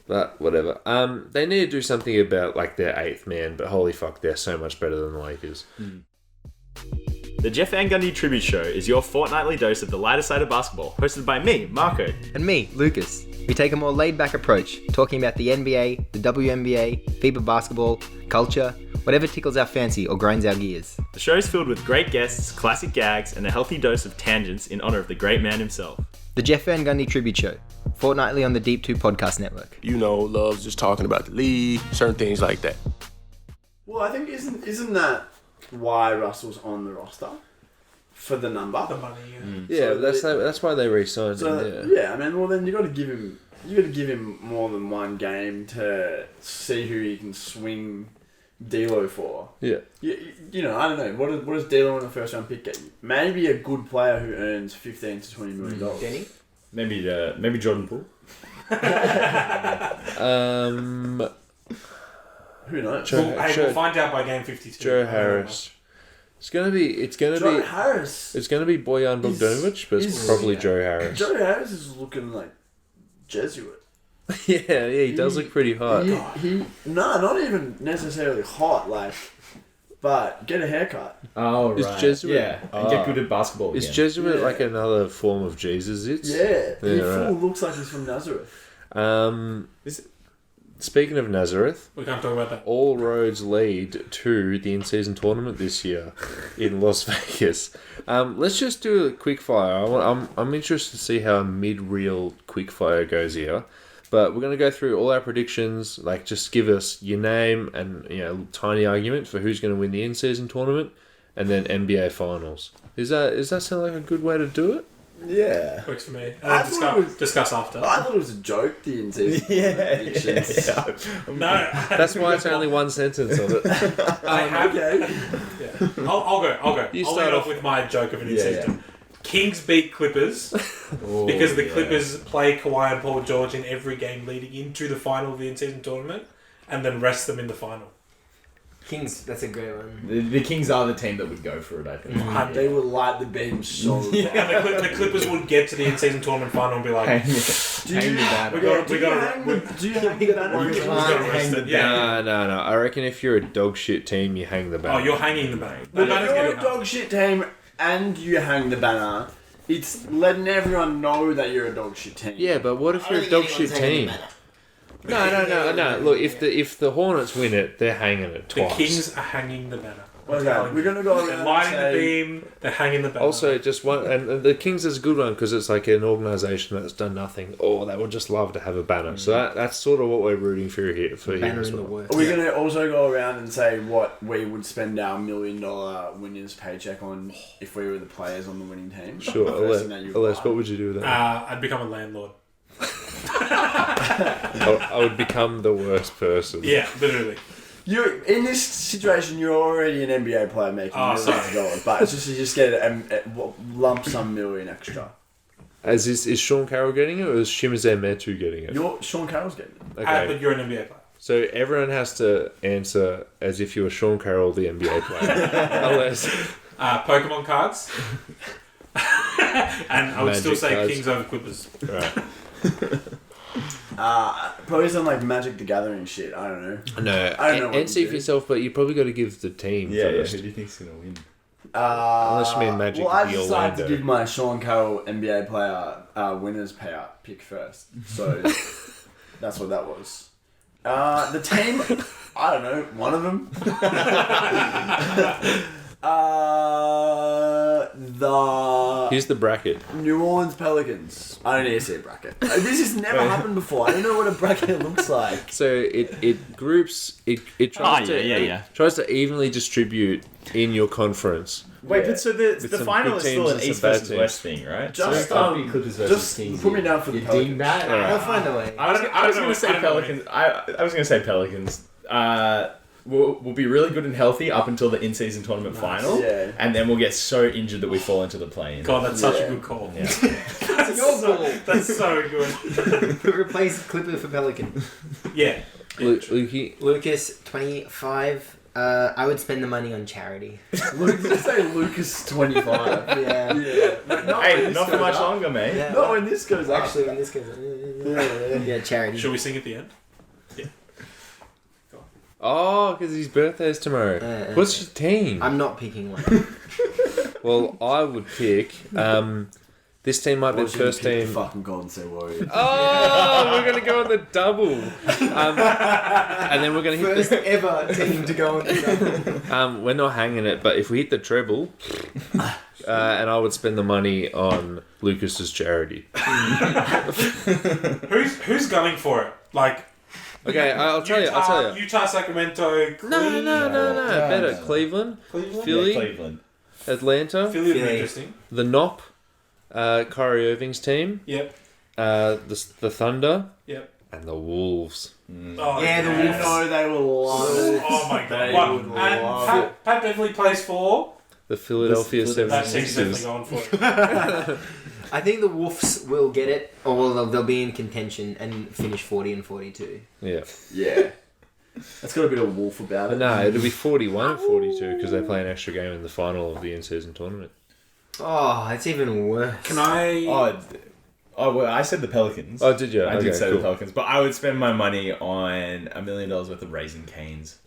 Speaker 4: But whatever. They need to do something about like their 8th man, but holy fuck, they're so much better than the Lakers.
Speaker 6: The Jeff Van Gundy Tribute Show is your fortnightly dose of the lighter side of basketball, hosted by me, Marco.
Speaker 3: And me, Lucas. We take a more laid-back approach, talking about the NBA, the WNBA, FIBA basketball, culture, whatever tickles our fancy or grinds our gears.
Speaker 6: The show is filled with great guests, classic gags, and a healthy dose of tangents in honour of the great man himself.
Speaker 3: The Jeff Van Gundy Tribute Show, fortnightly on the Deep 2 Podcast Network.
Speaker 7: You know, loves just talking about the league, certain things like that.
Speaker 2: Well, I think isn't that why Russell's on the roster for the number?
Speaker 5: The money.
Speaker 4: Yeah,
Speaker 2: So
Speaker 4: that's why they re-signed
Speaker 2: So
Speaker 4: him.
Speaker 2: yeah, I mean, well then you got to give him more than one game to see who he can swing D'Lo for.
Speaker 4: Yeah.
Speaker 2: You know, I don't know. What does D'Lo in the first round pick get you? Maybe a good player who earns $15 to $20 million.
Speaker 3: Denny?
Speaker 6: Maybe Jordan Poole.
Speaker 2: Who knows?
Speaker 5: We'll find out by game 52.
Speaker 4: Joe Harris. It's gonna be
Speaker 2: Joe Harris.
Speaker 4: It's gonna be Bojan Bogdanovic, but it's probably Joe Harris.
Speaker 2: Joe Harris is looking like Jesuit.
Speaker 4: yeah, he does look pretty hot.
Speaker 2: Not even necessarily hot, like, but get a haircut.
Speaker 6: Oh,
Speaker 4: Is
Speaker 6: right.
Speaker 4: Jesuit-
Speaker 6: Yeah, and get good at basketball
Speaker 4: Is
Speaker 6: again.
Speaker 4: Jesuit
Speaker 2: Yeah.
Speaker 4: like another form of Jesus?
Speaker 2: Yeah, he
Speaker 4: right.
Speaker 2: full looks like he's from Nazareth.
Speaker 4: Speaking of Nazareth,
Speaker 5: We can't talk about that.
Speaker 4: all roads lead to the in-season tournament this year in Las Vegas. Let's just do a quick fire. I'm interested to see how a mid-reel quick fire goes here. But we're going to go through all our predictions. Like, just give us your name and a tiny argument for who's going to win the in-season tournament, and then NBA finals. Is that sound like a good way to do it?
Speaker 2: Yeah.
Speaker 5: Works for me.
Speaker 2: I thought it was-
Speaker 5: Discuss after.
Speaker 2: I thought it was a joke, the in-season predictions.
Speaker 5: No.
Speaker 4: That's why it's only one sentence of it.
Speaker 5: I have.
Speaker 2: Okay.
Speaker 5: Yeah. I'll go.
Speaker 4: You
Speaker 5: I'll
Speaker 4: start
Speaker 5: lead
Speaker 4: off.
Speaker 5: off with my joke of an in-season. Kings beat Clippers because the Clippers play Kawhi and Paul George in every game leading into the final of the in-season tournament and then rest them in the final.
Speaker 3: Kings, that's a great one.
Speaker 6: The Kings are the team that would go for it, I think.
Speaker 5: Mm.
Speaker 2: They would light the beam so
Speaker 5: And the Clippers would get to the in-season tournament final and be like,
Speaker 6: Hang the banner.
Speaker 5: we got
Speaker 2: Do you hang the banner?
Speaker 5: we
Speaker 6: can't
Speaker 5: got
Speaker 6: hang
Speaker 5: arrested.
Speaker 6: the
Speaker 5: Yeah.
Speaker 4: No. I reckon if you're a dog shit team, you hang the
Speaker 5: Oh,
Speaker 4: banner.
Speaker 5: you're hanging the banner. The
Speaker 2: But if
Speaker 5: banner's
Speaker 2: you're
Speaker 5: getting
Speaker 2: a dog shit team and you hang the banner, it's letting everyone know that you're a dog shit team.
Speaker 4: Yeah, but what if you're a dog shit team? No. Look, if the Hornets win it, they're hanging it
Speaker 5: The
Speaker 4: twice.
Speaker 5: Kings are hanging the banner.
Speaker 2: Okay, we're gonna go
Speaker 5: They're
Speaker 2: around
Speaker 5: lighting
Speaker 2: and
Speaker 5: the
Speaker 2: say,
Speaker 5: beam. They're hanging the banner.
Speaker 4: Also, just one, and the Kings is a good one because it's like an organisation that's done nothing. Oh, they would just love to have a banner. So that's sort of what we're rooting for here.
Speaker 3: Banner
Speaker 4: As
Speaker 3: in the
Speaker 4: well.
Speaker 3: works.
Speaker 2: Are we going to also go around and say what we would spend our $1 million winners paycheck on if we were the players on the winning team?
Speaker 4: Sure,
Speaker 2: The first thing that you would
Speaker 4: Aless,
Speaker 2: buy.
Speaker 4: what would you do with that?
Speaker 5: I'd become a landlord.
Speaker 4: I would become the worst person.
Speaker 5: Yeah, literally.
Speaker 2: You in this situation, you're already an NBA player making millions
Speaker 5: sorry.
Speaker 2: of dollars, but it's just you just get a lump sum million extra.
Speaker 4: As is Sean Carroll getting it, or is Shimazan Metu getting it?
Speaker 2: Sean Carroll's getting it.
Speaker 4: Okay.
Speaker 5: But you're an NBA player.
Speaker 4: So everyone has to answer as if you were Sean Carroll, the NBA player. Unless
Speaker 5: Pokemon cards. And I would still
Speaker 4: Magic
Speaker 5: say
Speaker 4: cards.
Speaker 5: Kings over Clippers.
Speaker 4: right.
Speaker 2: Probably some like Magic the Gathering shit. I don't know.
Speaker 4: No,
Speaker 2: I don't know what
Speaker 4: answer
Speaker 2: you
Speaker 4: for
Speaker 2: do.
Speaker 4: yourself, but you probably got to give the team first.
Speaker 6: Who do you think's gonna win?
Speaker 2: Unless
Speaker 4: you mean Magic
Speaker 2: Well, I
Speaker 4: the
Speaker 2: decided to
Speaker 4: Orlando.
Speaker 2: give my Sean Carroll NBA player winners payout pick first, so that's what that was. The team, I don't know, one of them. The
Speaker 4: Here's the bracket.
Speaker 2: New Orleans Pelicans. I don't need to see a bracket. This has never happened before. I don't know what a bracket looks like.
Speaker 4: So it groups it tries to tries to evenly distribute in your conference.
Speaker 6: Wait, but so the
Speaker 4: some
Speaker 6: final
Speaker 4: good
Speaker 6: is still
Speaker 4: teams
Speaker 6: an
Speaker 4: and some
Speaker 6: East
Speaker 4: bad
Speaker 6: versus
Speaker 4: teams.
Speaker 6: West thing, right?
Speaker 2: Just,
Speaker 6: so it can't be Clippers versus
Speaker 2: just
Speaker 6: Kings.
Speaker 2: put me down for the
Speaker 3: You
Speaker 2: Pelicans.
Speaker 3: deem that?
Speaker 4: Alright.
Speaker 3: They'll find a way.
Speaker 6: I was gonna say
Speaker 5: I don't know.
Speaker 6: Pelicans. I was gonna say Pelicans. we'll be really good and healthy up until the in-season tournament final,
Speaker 2: Yeah.
Speaker 6: and then we'll get so injured that we fall into the play-in.
Speaker 5: God, that's such
Speaker 2: Yeah.
Speaker 5: a good call.
Speaker 6: Yeah.
Speaker 3: That's your ball.
Speaker 5: That's so good.
Speaker 3: Replace Clipper for Pelican.
Speaker 5: Yeah.
Speaker 4: Lukey.
Speaker 3: Lucas, 25. I would spend the money on charity.
Speaker 2: Let's say Lucas 25.
Speaker 3: Yeah.
Speaker 2: Yeah. Not
Speaker 6: Hey,
Speaker 2: when this
Speaker 6: not for
Speaker 2: goes
Speaker 6: much
Speaker 2: up.
Speaker 6: longer, mate.
Speaker 3: Yeah.
Speaker 2: Not when this goes up.
Speaker 3: Actually, when this goes, yeah, charity.
Speaker 5: Should we sing at the end?
Speaker 4: Oh, because his birthday's tomorrow. What's your team?
Speaker 3: I'm not picking one.
Speaker 4: Well, I would pick. This team might be the first team.
Speaker 2: Fucking Golden State Warriors.
Speaker 4: Oh, we're gonna go on the double, and then we're gonna hit
Speaker 3: First ever team to go on the double.
Speaker 4: we're not hanging it, but if we hit the treble, and I would spend the money on Lucas's charity.
Speaker 5: Who's gunning for it? Like,
Speaker 4: Okay, I'll tell you.
Speaker 5: Utah, Sacramento,
Speaker 4: No. Better Cleveland,
Speaker 5: Cleveland.
Speaker 4: Philly,
Speaker 6: Cleveland.
Speaker 4: Atlanta,
Speaker 5: Philly would be
Speaker 3: Philly.
Speaker 5: interesting.
Speaker 4: the NOP, Kyrie Irving's team,
Speaker 5: Yep.
Speaker 4: the Thunder,
Speaker 5: Yep.
Speaker 4: and the Wolves.
Speaker 5: Oh,
Speaker 3: Yeah, the
Speaker 2: I
Speaker 3: Wolves.
Speaker 2: know they will love it.
Speaker 5: Oh my
Speaker 2: They
Speaker 5: god.
Speaker 2: would
Speaker 5: What? And
Speaker 2: love it.
Speaker 5: Pat Beverly plays for.
Speaker 4: The Philadelphia
Speaker 5: That team's definitely
Speaker 4: 76ers.
Speaker 5: going for it.
Speaker 3: I think the Wolves will get it, or they'll be in contention and finish 40 and 42.
Speaker 4: Yeah.
Speaker 2: Yeah. That's got a bit of wolf about
Speaker 4: But
Speaker 2: it.
Speaker 4: no, it'll be 41-42 because they play an extra game in the final of the in-season tournament.
Speaker 3: Oh, it's even worse.
Speaker 5: Can I?
Speaker 6: Well, I said the Pelicans.
Speaker 4: Oh, did you?
Speaker 6: I
Speaker 4: Okay,
Speaker 6: did say
Speaker 4: cool.
Speaker 6: the Pelicans, but I would spend my money on $1 million worth of Raising Canes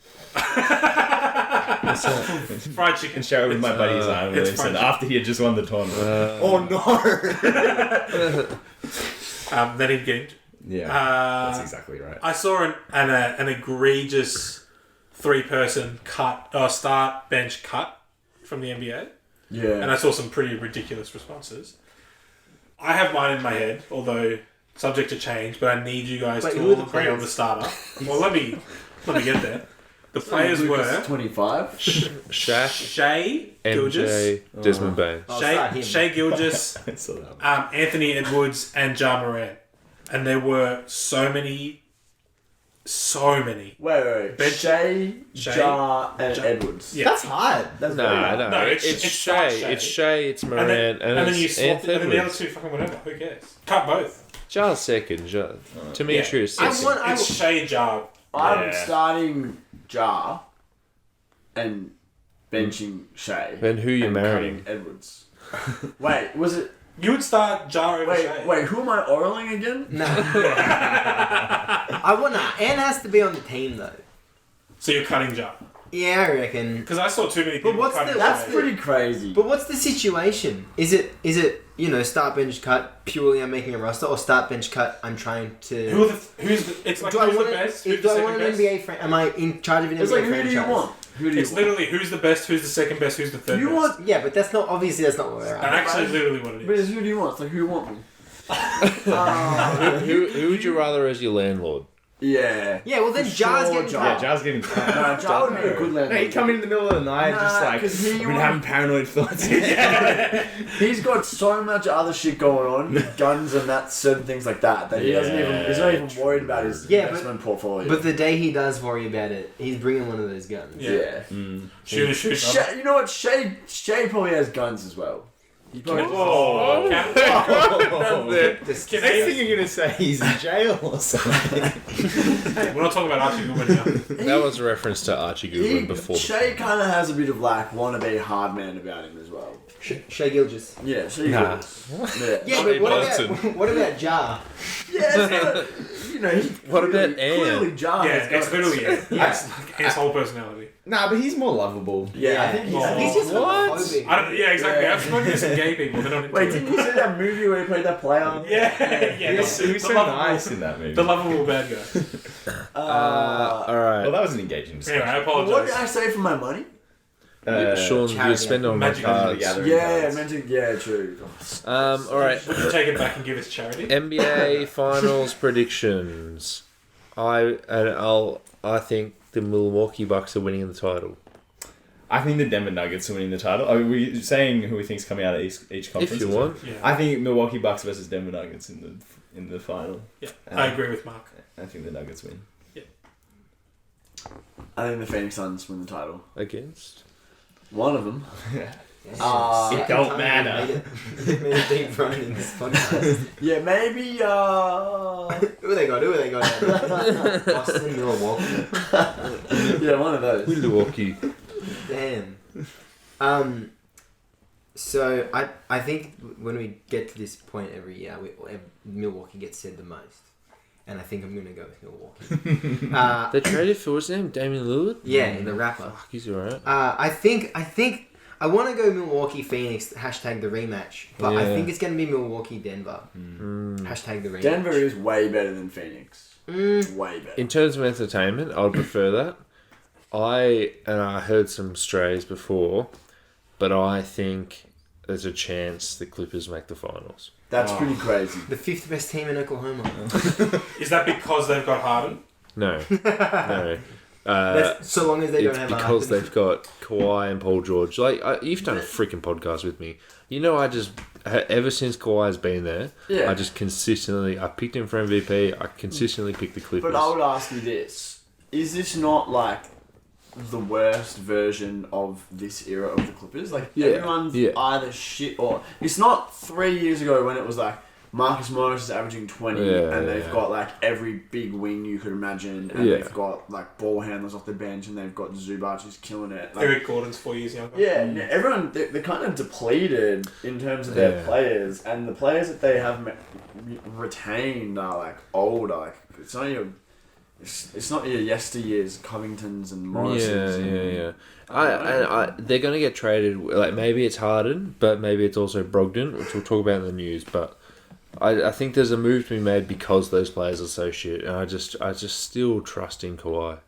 Speaker 5: Fried chicken.
Speaker 6: and share it with my buddy Zion
Speaker 5: it's
Speaker 6: Williamson
Speaker 5: fine.
Speaker 6: after he had just won the tournament.
Speaker 2: Oh no!
Speaker 5: Then he'd get injured.
Speaker 6: Yeah, that's
Speaker 5: Uh,
Speaker 6: exactly right.
Speaker 5: I saw an egregious 3-person cut, start bench cut from the NBA, and I saw some pretty ridiculous responses. I have mine in my head, although subject to change. But I need you guys
Speaker 3: Wait,
Speaker 5: to
Speaker 3: who are
Speaker 5: all
Speaker 3: the
Speaker 5: agree on
Speaker 3: players?
Speaker 5: the starter. Well, let me get there. The players were
Speaker 2: 25.
Speaker 4: Shaq,
Speaker 5: Shea Gilgeous,
Speaker 4: MJ, Desmond Bain.
Speaker 3: Oh, start him.
Speaker 5: Shea Gilgeous,
Speaker 6: I saw that.
Speaker 5: Anthony Edwards, and Ja Morant. And there were so many.
Speaker 2: Wait.
Speaker 5: Bench-
Speaker 2: Shea,
Speaker 5: Shea,
Speaker 2: Jar, and
Speaker 5: Ja-
Speaker 2: Edwards.
Speaker 5: Yeah.
Speaker 3: That's hard.
Speaker 2: That's very hard.
Speaker 4: No,
Speaker 5: No,
Speaker 4: it's
Speaker 5: it's
Speaker 4: Shea.
Speaker 5: Shea.
Speaker 4: It's Shea, it's Morant,
Speaker 5: And then you
Speaker 4: it's
Speaker 5: swap
Speaker 4: Anthony
Speaker 5: and then the other
Speaker 4: Edwards.
Speaker 5: two fucking whatever. Who cares? Cut both.
Speaker 4: Jar's second. Demetrius
Speaker 3: I
Speaker 4: second.
Speaker 3: want-
Speaker 5: It's Shea Ja.
Speaker 2: I'm
Speaker 6: Yeah.
Speaker 2: starting Jar and benching Shea.
Speaker 4: And who you
Speaker 2: and
Speaker 4: marrying?
Speaker 2: cutting Edwards. Wait, was it?
Speaker 5: You would start Ja over Shea.
Speaker 2: Wait, who am I oraling again?
Speaker 3: No. I want to. Anne has to be on the team, though.
Speaker 5: So you're cutting Ja.
Speaker 3: Yeah, I reckon.
Speaker 5: Because I saw too many people
Speaker 3: what's
Speaker 5: cutting
Speaker 3: the-
Speaker 2: That's
Speaker 5: Shea.
Speaker 2: pretty crazy.
Speaker 3: But what's the situation? Is it start bench cut purely I'm making a roster, or start bench cut I'm trying to?
Speaker 5: Who's the, it's like
Speaker 3: do I
Speaker 5: who's
Speaker 3: want
Speaker 5: the best?
Speaker 3: it?
Speaker 5: Who's
Speaker 3: Do
Speaker 5: the
Speaker 3: I want
Speaker 5: second
Speaker 3: an
Speaker 5: best?
Speaker 3: NBA friend? Am I in charge of an
Speaker 2: It's
Speaker 3: NBA
Speaker 2: like, who
Speaker 3: franchise?
Speaker 2: do you want? Who do you
Speaker 5: It's
Speaker 2: want?
Speaker 5: literally who's the best, who's the second best, who's the third
Speaker 2: You
Speaker 5: best.
Speaker 2: want?
Speaker 3: Yeah, but that's not that's not what we're
Speaker 5: And
Speaker 3: at.
Speaker 5: actually, literally what it
Speaker 2: But
Speaker 5: is.
Speaker 2: it's who do you want? It's like, who you want me?
Speaker 4: Who would you rather as your landlord?
Speaker 2: Yeah.
Speaker 3: Yeah, well then
Speaker 2: For
Speaker 3: Jar's
Speaker 2: sure,
Speaker 3: getting
Speaker 2: Jar.
Speaker 6: Yeah,
Speaker 3: cut.
Speaker 6: Jar's getting.
Speaker 2: No, Jar would be a good
Speaker 6: No,
Speaker 2: landlord.
Speaker 6: he'd come in the middle of the night, just
Speaker 2: Nah,
Speaker 6: like
Speaker 2: 'cause he
Speaker 6: I've been
Speaker 2: won't-
Speaker 6: having paranoid thoughts.
Speaker 2: He's got so much other shit going on, guns and that, certain things like that, that he doesn't even. He's not even worried about his
Speaker 3: Yeah, but-
Speaker 2: investment portfolio.
Speaker 3: But the day he does worry about it, he's bringing one of those guns.
Speaker 5: Yeah.
Speaker 2: yeah.
Speaker 5: Shoot.
Speaker 2: Shay, you know what? Shay probably has guns as well. He probably
Speaker 5: Oh,
Speaker 6: Next thing you're gonna say he's in jail or something.
Speaker 5: We're not talking about Archie Goodwin now.
Speaker 4: That was a reference to Archie Goodwin before.
Speaker 2: Shay kind of has a bit of like wannabe hard man about him as well.
Speaker 3: Shea Gilgeous.
Speaker 2: Yeah, Shay
Speaker 4: Nah.
Speaker 2: does. Yeah.
Speaker 3: Yeah, but
Speaker 4: Bunsen.
Speaker 3: what about Jar?
Speaker 2: Yeah, it's not, you know, he
Speaker 4: What about
Speaker 2: clearly-
Speaker 4: Ann?
Speaker 2: Clearly, Jar
Speaker 5: Yeah,
Speaker 2: has
Speaker 5: it's
Speaker 2: guns.
Speaker 5: literally it.
Speaker 3: Yeah.
Speaker 5: That's like his whole personality.
Speaker 6: Nah, but he's more lovable.
Speaker 2: Yeah, I think he's.
Speaker 5: Oh.
Speaker 3: He's just homophobic.
Speaker 5: I don't, yeah, exactly.
Speaker 2: Yeah.
Speaker 5: I've spoken to some gay people. They're not into
Speaker 2: Wait,
Speaker 5: it.
Speaker 2: didn't you see that movie where he played that player?
Speaker 5: Yeah.
Speaker 6: He was
Speaker 5: The
Speaker 6: so
Speaker 5: lovable-
Speaker 6: nice in that movie.
Speaker 5: The lovable bad guy.
Speaker 4: All right.
Speaker 6: Well, that was an engaging discussion.
Speaker 5: Anyway, I
Speaker 2: But what did
Speaker 5: apologize.
Speaker 2: I say for my money?
Speaker 4: Sean,
Speaker 3: charity.
Speaker 4: you spend on
Speaker 5: Magic
Speaker 4: cards.
Speaker 6: Gathering
Speaker 2: Yeah,
Speaker 6: cards.
Speaker 2: Magic. Yeah, true.
Speaker 4: All right.
Speaker 5: Would you take it back and give us charity?
Speaker 4: NBA Finals predictions. I think the Milwaukee Bucks are winning the title.
Speaker 6: I think the Denver Nuggets are winning the title. Are we saying who we think's coming out of each conference?
Speaker 4: If you want.
Speaker 5: Yeah.
Speaker 6: I think Milwaukee Bucks versus Denver Nuggets in the final.
Speaker 5: Yeah. I agree with Mark.
Speaker 6: I think the Nuggets win.
Speaker 2: I think the Phoenix Suns win the title.
Speaker 4: Against?
Speaker 2: One of them.
Speaker 6: It don't matter.
Speaker 3: Made a deep run in this podcast.
Speaker 2: Yeah, maybe.
Speaker 3: Who they got? Boston, Milwaukee.
Speaker 2: Yeah, one of those.
Speaker 4: Milwaukee.
Speaker 3: Damn. So I think when we get to this point every year, Milwaukee gets said the most, and I think I'm gonna go with Milwaukee.
Speaker 4: They traded for what's his name? Damian Lillard?
Speaker 3: Yeah, in the wrapper.
Speaker 4: Fuck, he's alright.
Speaker 3: I think I want to go Milwaukee Phoenix hashtag the rematch, but I
Speaker 4: Yeah.
Speaker 3: think it's gonna be Milwaukee Denver hashtag the rematch.
Speaker 2: Denver is way better than Phoenix. Way better.
Speaker 4: In terms of entertainment, I'd prefer that. I heard some strays before, but I think there's a chance the Clippers make the finals.
Speaker 2: That's pretty crazy.
Speaker 3: The 5th best team in Oklahoma.
Speaker 5: Is that because they've got Harden?
Speaker 4: No, no.
Speaker 3: So long as they don't
Speaker 4: It's
Speaker 3: have
Speaker 4: because
Speaker 3: Harden.
Speaker 4: they've got Kawhi and Paul George. Like you've done a freaking podcast with me. You know, ever since Kawhi's been there,
Speaker 2: Yeah.
Speaker 4: I picked him for MVP. I consistently pick the Clippers.
Speaker 2: But I would ask you this: is this not like the worst version of this era of the Clippers? Like everyone's either shit or it's not 3 years ago when it was like Marcus Morris is averaging 20 and they've got like every big wing you could imagine and they've got like ball handlers off the bench and they've got Zubac who's killing it. Like,
Speaker 5: Eric Gordon's 4 years younger.
Speaker 2: yeah, everyone they're kind of depleted in terms of their players, and the players that they have retained are like older. Like it's not your yesteryears Covingtons and Morrisons.
Speaker 4: Yeah. They're gonna get traded. Like maybe it's Harden, but maybe it's also Brogdon, which we'll talk about in the news. But I think there's a move to be made because those players are so shit, and I just still trust in Kawhi.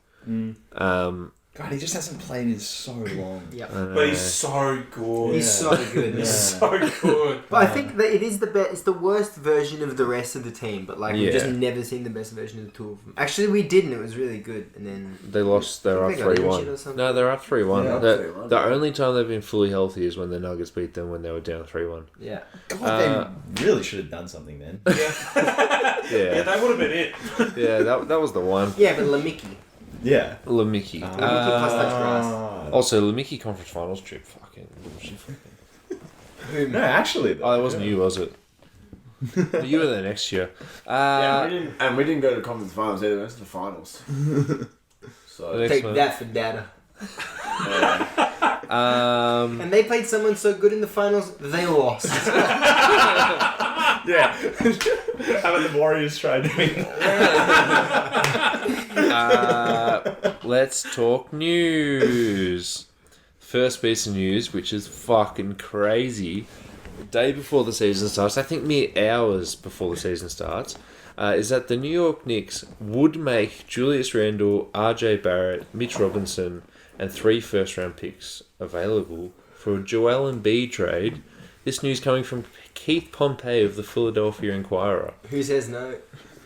Speaker 6: God, he just hasn't played in so long.
Speaker 3: Yep.
Speaker 5: But he's so good.
Speaker 3: He's so good.
Speaker 5: He's so good.
Speaker 3: But I think that it is it's the worst version of the rest of the team, but like we've just never seen the best version of the two of them. Actually, we did, and it was really good. And then
Speaker 4: They lost. They're up
Speaker 3: I think they got
Speaker 4: 3-1.
Speaker 3: injured or something.
Speaker 4: No, they're up 3-1.
Speaker 2: Yeah, up
Speaker 4: The
Speaker 2: 3-1.
Speaker 4: the only time they've been fully healthy is when the Nuggets beat them when they were down 3-1.
Speaker 3: yeah,
Speaker 6: God, they really should have done something then.
Speaker 5: Yeah,
Speaker 4: Yeah,
Speaker 5: that would have been it.
Speaker 4: yeah, that was the one.
Speaker 3: yeah, but Lamicki.
Speaker 6: Yeah.
Speaker 4: Lamicki.
Speaker 3: Lamicki plus touch grass.
Speaker 4: Also, Lamicki conference finals trip. Fucking bullshit.
Speaker 6: No, actually.
Speaker 4: Oh, it wasn't you, was it? You were there next year.
Speaker 2: And we didn't go to conference finals either. We went to the finals. So
Speaker 4: Next
Speaker 3: Take
Speaker 4: one.
Speaker 3: that for data.
Speaker 4: Um,
Speaker 3: And they played someone so good in the finals, they lost.
Speaker 6: Yeah. How about the Warriors try doing that?
Speaker 4: let's talk news. First piece of news, which is fucking crazy. The day before the season starts, I think mere hours before the season starts, is that the New York Knicks would make Julius Randle, RJ Barrett, Mitch Robinson, and 3 first-round picks available for a Joel Embiid trade. This news coming from Keith Pompey of the Philadelphia Inquirer.
Speaker 3: Who says no?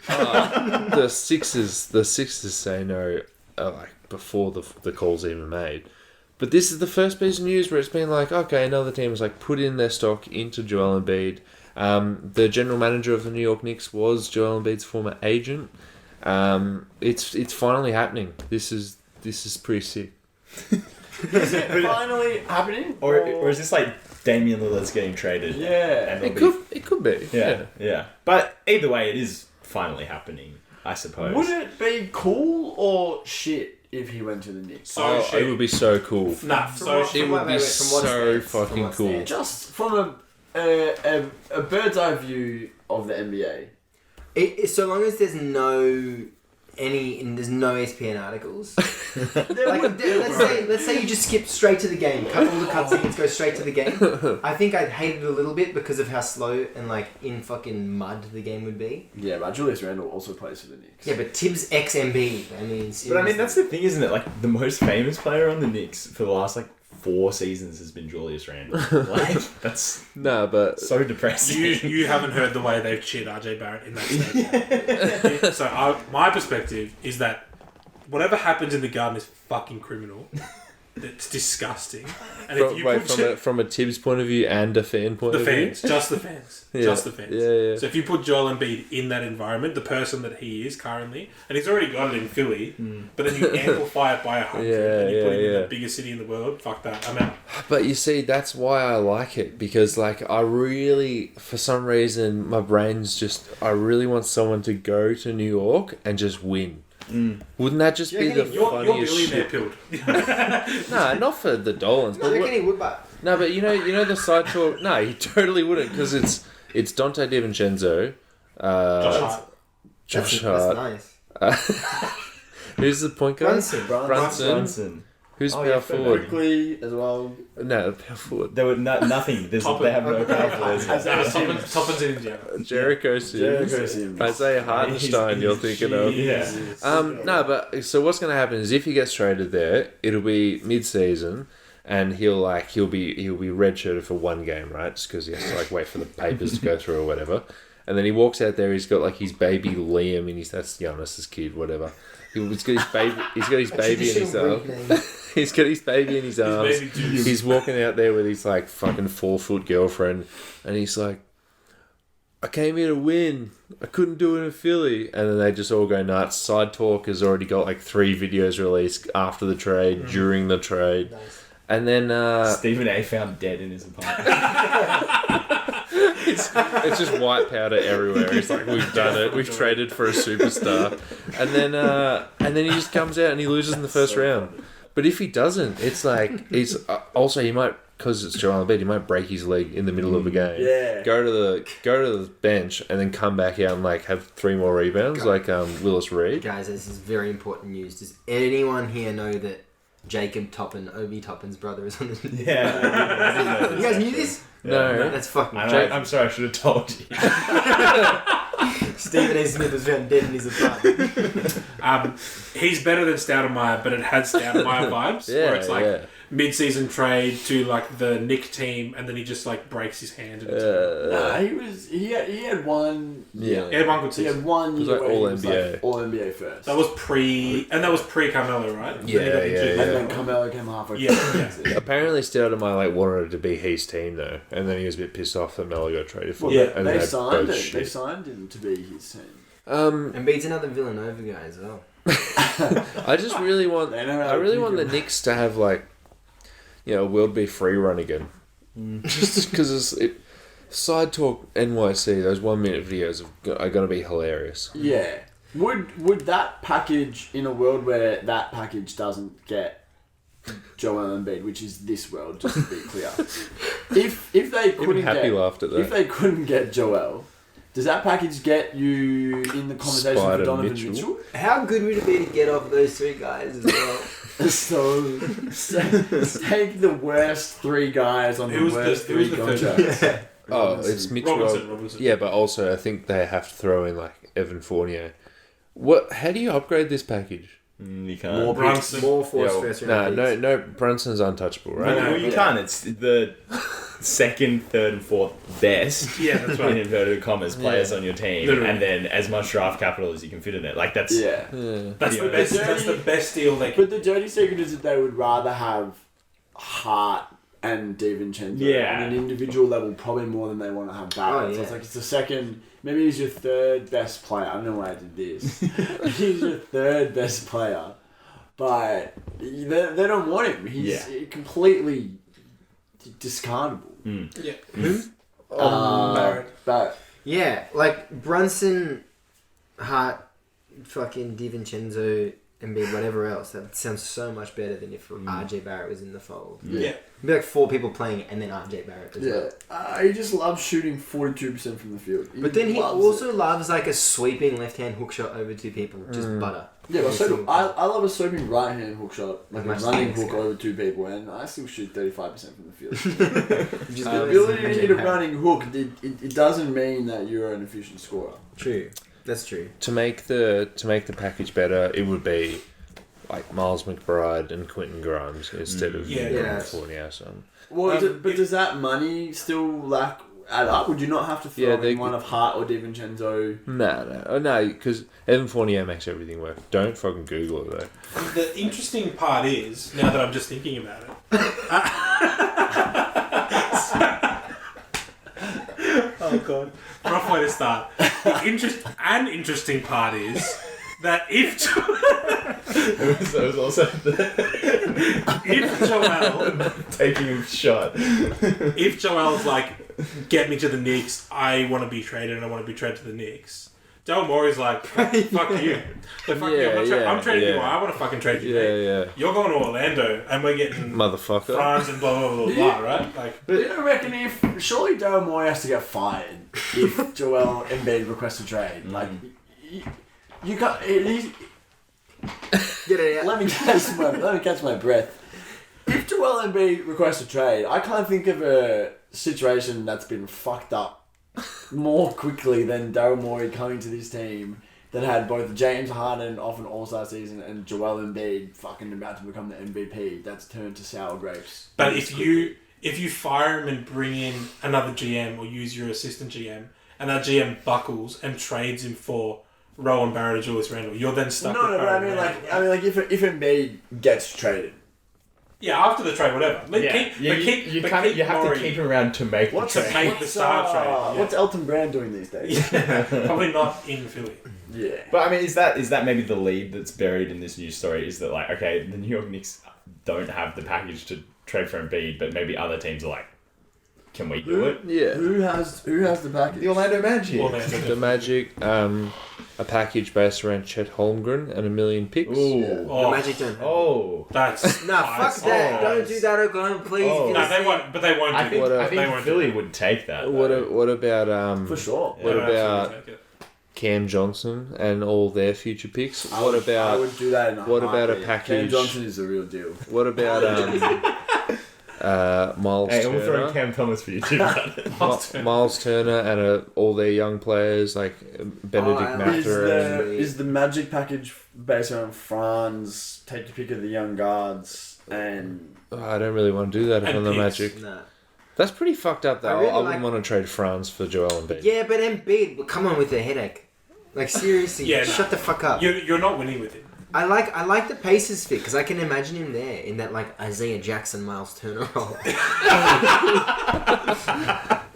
Speaker 4: The Sixers say no, like before the call's even made. But this is the first piece of news where it's been like, okay, another team has like put in their stock into Joel Embiid. The general manager of the New York Knicks was Joel Embiid's former agent. It's finally happening. This is pretty sick.
Speaker 2: is it finally happening?
Speaker 6: Or is this like Damian Lillard's getting traded?
Speaker 2: Yeah.
Speaker 6: And
Speaker 4: It could be.
Speaker 6: Yeah. But either way, it is finally happening, I suppose.
Speaker 2: Would it be cool or shit if he went to the Knicks?
Speaker 5: So shit.
Speaker 4: It would be so cool.
Speaker 5: Nah, so
Speaker 3: what-
Speaker 5: shit.
Speaker 4: It would be so fucking cool.
Speaker 2: Just from a bird's eye view of the NBA.
Speaker 3: So long as there's no ESPN articles. Like, let's say you just skip straight to the game. Cut all the cutscenes, go straight to the game. I think I'd hate it a little bit because of how slow and like in fucking mud the game would be.
Speaker 2: Yeah, but Julius Randle also plays for the Knicks.
Speaker 3: Yeah, but Tibbs ex Embiid. I mean,
Speaker 6: But I mean, that's the thing, isn't it? Like, the most famous player on the Knicks for the last, 4 seasons has been Julius Randle. That's
Speaker 4: No, but
Speaker 6: so depressing.
Speaker 5: You haven't heard the way they've cheated RJ Barrett in that stadium. So my perspective is that whatever happens in the Garden is fucking criminal. that's disgusting. And if you put
Speaker 4: from a Tibbs point of view and a fan point
Speaker 5: the
Speaker 4: of
Speaker 5: fans,
Speaker 4: view,
Speaker 5: just the fans,
Speaker 4: Yeah.
Speaker 5: just the fans.
Speaker 4: Yeah.
Speaker 5: So if you put Joel Embiid in that environment, the person that he is currently, and he's already got it in Philly, but then you amplify it by 100 and you put him in the biggest city in the world, fuck that, I'm out.
Speaker 4: But you see, that's why I like it, because like I really, for some reason, my brain's just, I really want someone to go to New York and just win. Wouldn't that just be the
Speaker 5: You're
Speaker 4: funniest
Speaker 5: billionaire
Speaker 4: shit?
Speaker 5: pilled.
Speaker 4: Nah, not for the Dolans.
Speaker 3: No, I reckon he would, but
Speaker 4: No, but you know the side talk. No, he totally wouldn't, because it's Dante DiVincenzo, Josh
Speaker 3: that's
Speaker 4: Hart.
Speaker 3: nice.
Speaker 4: Who's the point guard?
Speaker 3: Brunson.
Speaker 4: Who's
Speaker 6: Oh,
Speaker 4: power
Speaker 6: yeah,
Speaker 4: forward?
Speaker 2: Quickly as well.
Speaker 4: No, power forward.
Speaker 6: There were nothing. They have no power forwards.
Speaker 5: Toppin's in Indiana.
Speaker 4: Jericho Sims. Isaiah Hartenstein, you're thinking of.
Speaker 6: Yeah.
Speaker 4: No, but so what's going to happen is if he gets traded there, it'll be mid-season, and he'll be redshirted for one game, right? Just because he has to like wait for the papers to go through or whatever. And then he walks out there. He's got like his baby Liam, and that's Giannis's kid, whatever. He's got his baby. He's got his baby in his arms. He's got his baby in his arms. He's walking out there with his like fucking 4-foot girlfriend, and he's like, "I came here to win. I couldn't do it in Philly." And then they just all go nuts. Side Talk has already got like 3 videos released after the trade, during the trade, and then
Speaker 6: Stephen A. found dead in his apartment.
Speaker 4: it's just white powder everywhere. It's like, we've done it. We've traded for a superstar, and then he just comes out and he loses in the first round. But if he doesn't, it's like also he might, because it's Joel Embiid, he might break his leg in the middle of a game.
Speaker 2: Yeah.
Speaker 4: Go to the bench and then come back out and like have 3 more rebounds like Willis Reed.
Speaker 3: Guys, this is very important news. Does anyone here know that Jacob Toppin, Obi Toppin's brother, is on the...
Speaker 6: Yeah.
Speaker 3: You guys knew this?
Speaker 4: No.
Speaker 3: That's fucking...
Speaker 6: I'm sorry, I should have told you.
Speaker 3: Stephen A. Smith was found dead in his apartment.
Speaker 5: He's better than Stoudemire, but it has Stoudemire vibes, where it's like mid-season trade to like the Knick team, and then he just like breaks his hand. And
Speaker 2: He had one.
Speaker 5: he had one good
Speaker 2: He
Speaker 5: season.
Speaker 2: had one
Speaker 4: was
Speaker 2: year
Speaker 4: like
Speaker 2: where he
Speaker 4: all
Speaker 2: was
Speaker 4: NBA.
Speaker 2: like all NBA first.
Speaker 5: That was pre Carmelo, right?
Speaker 4: Yeah,
Speaker 5: Then he got injured.
Speaker 2: And then Carmelo came halfway.
Speaker 5: Yeah,
Speaker 2: through.
Speaker 4: Apparently, Stoudemire like wanted it to be his team though, and then he was a bit pissed off that Melo got traded for
Speaker 2: Well,
Speaker 4: it. And
Speaker 2: they
Speaker 4: then
Speaker 2: signed
Speaker 4: both
Speaker 2: it.
Speaker 4: shit.
Speaker 2: They signed him to be his team.
Speaker 3: And beats another Villanova guy as well.
Speaker 4: I just really want.
Speaker 2: They know how
Speaker 4: I really
Speaker 2: to
Speaker 4: want the
Speaker 2: keep
Speaker 4: Knicks to have like, World Be free run again. Just because Side Talk NYC, those 1-minute videos are going to be hilarious.
Speaker 2: Yeah. Would that package, in a world where that package doesn't get Joel Embiid, which is this world, just to be clear, if they couldn't
Speaker 4: Happy laughed at that.
Speaker 2: if they couldn't get Joel, does that package get you in the conversation
Speaker 4: Spider
Speaker 2: for Donovan
Speaker 4: Mitchell?
Speaker 2: Mitchell?
Speaker 3: How good would it be to get off those 3 guys as well?
Speaker 2: So take the worst 3 guys on the worst 3 contracts.
Speaker 4: Oh, it's Mitchell.
Speaker 5: Robinson.
Speaker 4: Yeah, but also I think they have to throw in like Evan Fournier. How do you upgrade this package?
Speaker 6: You can't.
Speaker 2: More
Speaker 5: Brunson.
Speaker 3: More forced first round picks.
Speaker 4: No. Brunson's untouchable, right?
Speaker 6: Well, you can't. It's the 2nd, 3rd, and 4th best.
Speaker 5: Yeah, that's
Speaker 6: In
Speaker 5: right.
Speaker 6: inverted commas, players on your team,
Speaker 5: Literally.
Speaker 6: and then as much draft capital as you can fit in it. Like that's
Speaker 2: Yeah.
Speaker 5: That's
Speaker 6: Yeah.
Speaker 5: the best. That's the best deal they can.
Speaker 2: But the dirty secret is that they would rather have Hart and DiVincenzo
Speaker 6: Yeah.
Speaker 2: on an individual level, probably more than they want to have Barrett.
Speaker 3: Oh,
Speaker 2: So it's
Speaker 3: yeah.
Speaker 2: like it's the second, maybe he's your 3rd best player. I don't know why I did this. He's your 3rd best player, but they don't want him. He's completely discardable.
Speaker 5: Yeah.
Speaker 2: But
Speaker 3: Yeah, like Brunson, Hart, fucking DiVincenzo, Embiid, whatever else. That sounds so much better than if RJ Barrett was in the fold.
Speaker 5: Yeah.
Speaker 3: It'd be like 4 people playing and then RJ Barrett as well.
Speaker 2: he just loves shooting 42% from the field.
Speaker 3: But then he
Speaker 2: loves
Speaker 3: also loves like a sweeping left-hand hook shot over 2 people. Just butter.
Speaker 2: Yeah, but
Speaker 3: Every
Speaker 2: so do
Speaker 3: single
Speaker 2: I love a sweeping right hand hook shot, like a
Speaker 3: Much
Speaker 2: running
Speaker 3: thanks,
Speaker 2: hook
Speaker 3: guy.
Speaker 2: over 2 people, and I still shoot 35% from the field.
Speaker 3: Just
Speaker 2: The
Speaker 3: go
Speaker 2: ability
Speaker 3: as
Speaker 2: to hit a
Speaker 3: RJ
Speaker 2: running hook, it doesn't mean that you're an efficient scorer.
Speaker 3: True. That's true.
Speaker 4: To make the package better, it would be like Miles McBride and Quentin Grimes instead of
Speaker 5: Yeah.
Speaker 3: Yeah.
Speaker 4: Fournier. So
Speaker 2: Well, but does that money still lack add up? Would you not have to throw
Speaker 4: they-
Speaker 2: in one of Hart or DiVincenzo?
Speaker 4: No, because Evan Fournier makes everything work. Don't fucking Google it though.
Speaker 5: The interesting part is, now that I'm just thinking about it. Oh god. Rough way to start. The interesting part is that if
Speaker 6: It was also
Speaker 5: if Joel
Speaker 6: taking a shot.
Speaker 5: if Joel's like, get me to the Knicks, I want to be traded and I want to be traded to the Knicks. Del Morey's like, fuck you. Like, fuck you. I'm trading you. I want to fucking trade you.
Speaker 4: Yeah.
Speaker 5: You're going to Orlando and we're getting
Speaker 4: Motherfucker.
Speaker 5: France and blah blah blah blah, right? Like,
Speaker 2: But you don't reckon if surely Daryl Morey has to get fired if Joel Embiid requests a trade? Like, you can't.
Speaker 3: Get it out.
Speaker 2: Let me catch my breath. If Joel Embiid requests a trade, I can't think of a situation that's been fucked up more quickly than Daryl Morey coming to this team that had both James Harden off an All-Star season and Joel Embiid fucking about to become the MVP. That's turned to sour grapes.
Speaker 5: but if you fire him and bring in another GM or use your assistant GM and that GM buckles and trades him for Rowan Barrett or Julius Randle, you're then stuck with
Speaker 2: But I mean,
Speaker 5: Barrett.
Speaker 2: if Embiid gets traded,
Speaker 5: Yeah, after the trade, whatever.
Speaker 6: You have to keep him around to make the trade.
Speaker 5: make the star trade. Yeah.
Speaker 2: What's Elton Brand doing these days?
Speaker 5: Probably not in Philly.
Speaker 2: Yeah.
Speaker 6: But I mean, is that maybe the lead that's buried in this news story? Is that like, okay, the New York Knicks don't have the package to trade for Embiid, but maybe other teams are like, can we do it?
Speaker 4: Yeah.
Speaker 2: Who has the package?
Speaker 6: The Orlando Magic.
Speaker 4: The Magic, a package based around Chet Holmgren and $1 million picks.
Speaker 6: Ooh.
Speaker 3: The
Speaker 5: Oh,
Speaker 3: Magic don't have it.
Speaker 6: Oh.
Speaker 5: that's
Speaker 3: Nah, fuck that. Don't do that, Oklahoma, please.
Speaker 6: Oh.
Speaker 3: If
Speaker 5: No,
Speaker 3: you're
Speaker 5: they won't. But they won't
Speaker 6: I
Speaker 5: do
Speaker 6: think,
Speaker 5: that.
Speaker 6: I
Speaker 5: They
Speaker 6: think
Speaker 5: won't do
Speaker 6: Philly
Speaker 5: that.
Speaker 6: would take that.
Speaker 4: What
Speaker 6: though.
Speaker 4: what about
Speaker 2: For sure.
Speaker 4: What
Speaker 5: They would
Speaker 4: about
Speaker 5: absolutely take it.
Speaker 4: Cam Johnson and all their future picks?
Speaker 2: I
Speaker 4: What
Speaker 2: would
Speaker 4: about
Speaker 2: do that in a
Speaker 4: what about a
Speaker 2: heartbeat.
Speaker 4: package?
Speaker 2: Cam Johnson is the real deal.
Speaker 4: what about Miles
Speaker 6: Hey, I'm
Speaker 4: Turner?
Speaker 6: throwing Cam Thomas for you too.
Speaker 4: Miles Turner and all their young players like Benedict Mather and
Speaker 2: Is the Magic package based on Franz, take your pick of the young guards, and
Speaker 4: I don't really want to do that
Speaker 5: And
Speaker 4: on the
Speaker 5: picks.
Speaker 4: Magic.
Speaker 3: Nah.
Speaker 4: That's pretty fucked up though.
Speaker 3: I really
Speaker 4: I wouldn't
Speaker 3: like-
Speaker 4: want to trade France for Joel Embiid.
Speaker 3: Yeah, but Embiid, well, come on with the headache. Like, seriously,
Speaker 5: Yeah,
Speaker 3: shut the fuck up.
Speaker 5: You're not winning with him.
Speaker 3: I like the Pacers fit because I can imagine him there in that like Isaiah Jackson, Miles Turner role.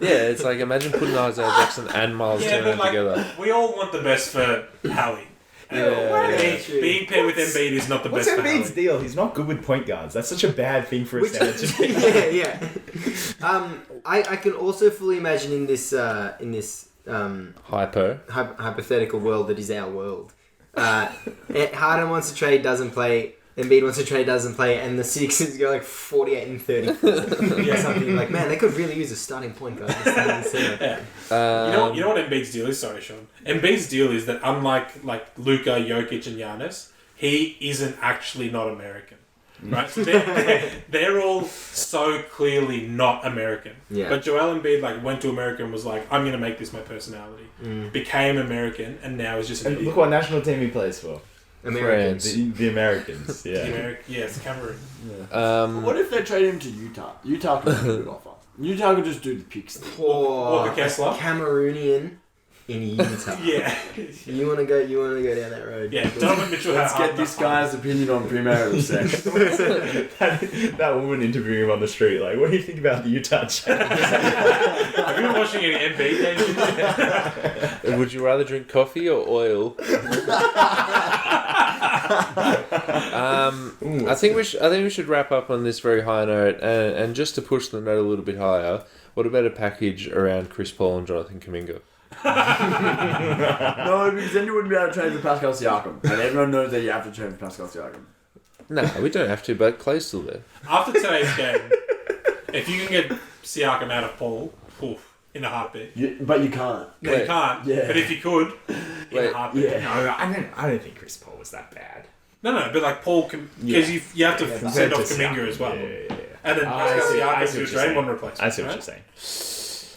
Speaker 4: Yeah, it's like imagine putting Isaiah Jackson and Miles
Speaker 5: Yeah,
Speaker 4: Turner
Speaker 5: but like
Speaker 4: together.
Speaker 5: we all want the best for Hallie.
Speaker 4: Yeah.
Speaker 5: Being paired with Embiid is not the
Speaker 6: What's
Speaker 5: best for
Speaker 6: Embiid's
Speaker 5: Hallie.
Speaker 6: deal? He's not good with point guards. That's such a bad thing for a center to be.
Speaker 3: yeah. I can also fully imagine in this
Speaker 4: Hypo.
Speaker 3: hypothetical world that is our world. Harden wants to trade, doesn't play. Embiid wants to trade, doesn't play, and the Sixers go like 48 and 34 or something. Like, man, they could really use a starting point guard.
Speaker 5: Yeah. You know what Embiid's deal is? Sorry, Sean. Embiid's deal is that unlike like Luka, Jokic, and Giannis, he isn't actually not American. Right? So they're all so clearly not American.
Speaker 3: Yeah.
Speaker 5: But Joel Embiid like went to America and was like, I'm going to make this my personality. Became American, and now is just an
Speaker 6: And
Speaker 5: idiot.
Speaker 6: look what national team he plays for.
Speaker 3: Americans.
Speaker 6: The Americans. Yeah.
Speaker 5: Yes, Cameroon.
Speaker 2: what if they trade him to Utah? Utah could make a good offer. Utah could just do the picks.
Speaker 3: Poor
Speaker 5: Walker Kessler.
Speaker 3: Cameroonian in Utah.
Speaker 5: Yeah.
Speaker 3: You wanna go down that road.
Speaker 5: Yeah, Donovan Mitchell
Speaker 2: Let's
Speaker 5: had
Speaker 2: get
Speaker 5: hard
Speaker 2: this
Speaker 5: enough.
Speaker 2: guy's opinion on premarital sex.
Speaker 6: that woman interviewing him on the street, like, what do you think about the Utah Jazz?
Speaker 5: Have you been watching any NBA games?
Speaker 4: Would you rather drink coffee or oil? I think we should wrap up on this very high note, and just to push the note a little bit higher. What about a package around Chris Paul and Jonathan Kuminga?
Speaker 2: No, because then you wouldn't be able to trade for Pascal Siakam. And everyone knows that you have to trade for Pascal Siakam.
Speaker 4: No, we don't have to, but Clay's still there.
Speaker 5: After today's game, if you can get Siakam out of Paul, in a heartbeat.
Speaker 2: But you can't.
Speaker 5: No,
Speaker 4: Wait.
Speaker 5: you can't.
Speaker 2: Yeah.
Speaker 5: But if you could, in
Speaker 4: Wait.
Speaker 5: a heartbeat.
Speaker 2: Yeah.
Speaker 6: No, I don't think Chris Paul was that bad.
Speaker 5: No, but like Paul, because you have to
Speaker 6: Yeah,
Speaker 5: send off
Speaker 6: compared to
Speaker 5: Kuminga as well.
Speaker 6: Yeah.
Speaker 5: And then
Speaker 6: I
Speaker 5: Pascal
Speaker 6: see
Speaker 5: Siakam
Speaker 6: what
Speaker 5: to
Speaker 6: you're
Speaker 5: trade
Speaker 6: saying.
Speaker 5: one replacement.
Speaker 6: I see what
Speaker 5: right?
Speaker 6: you're saying.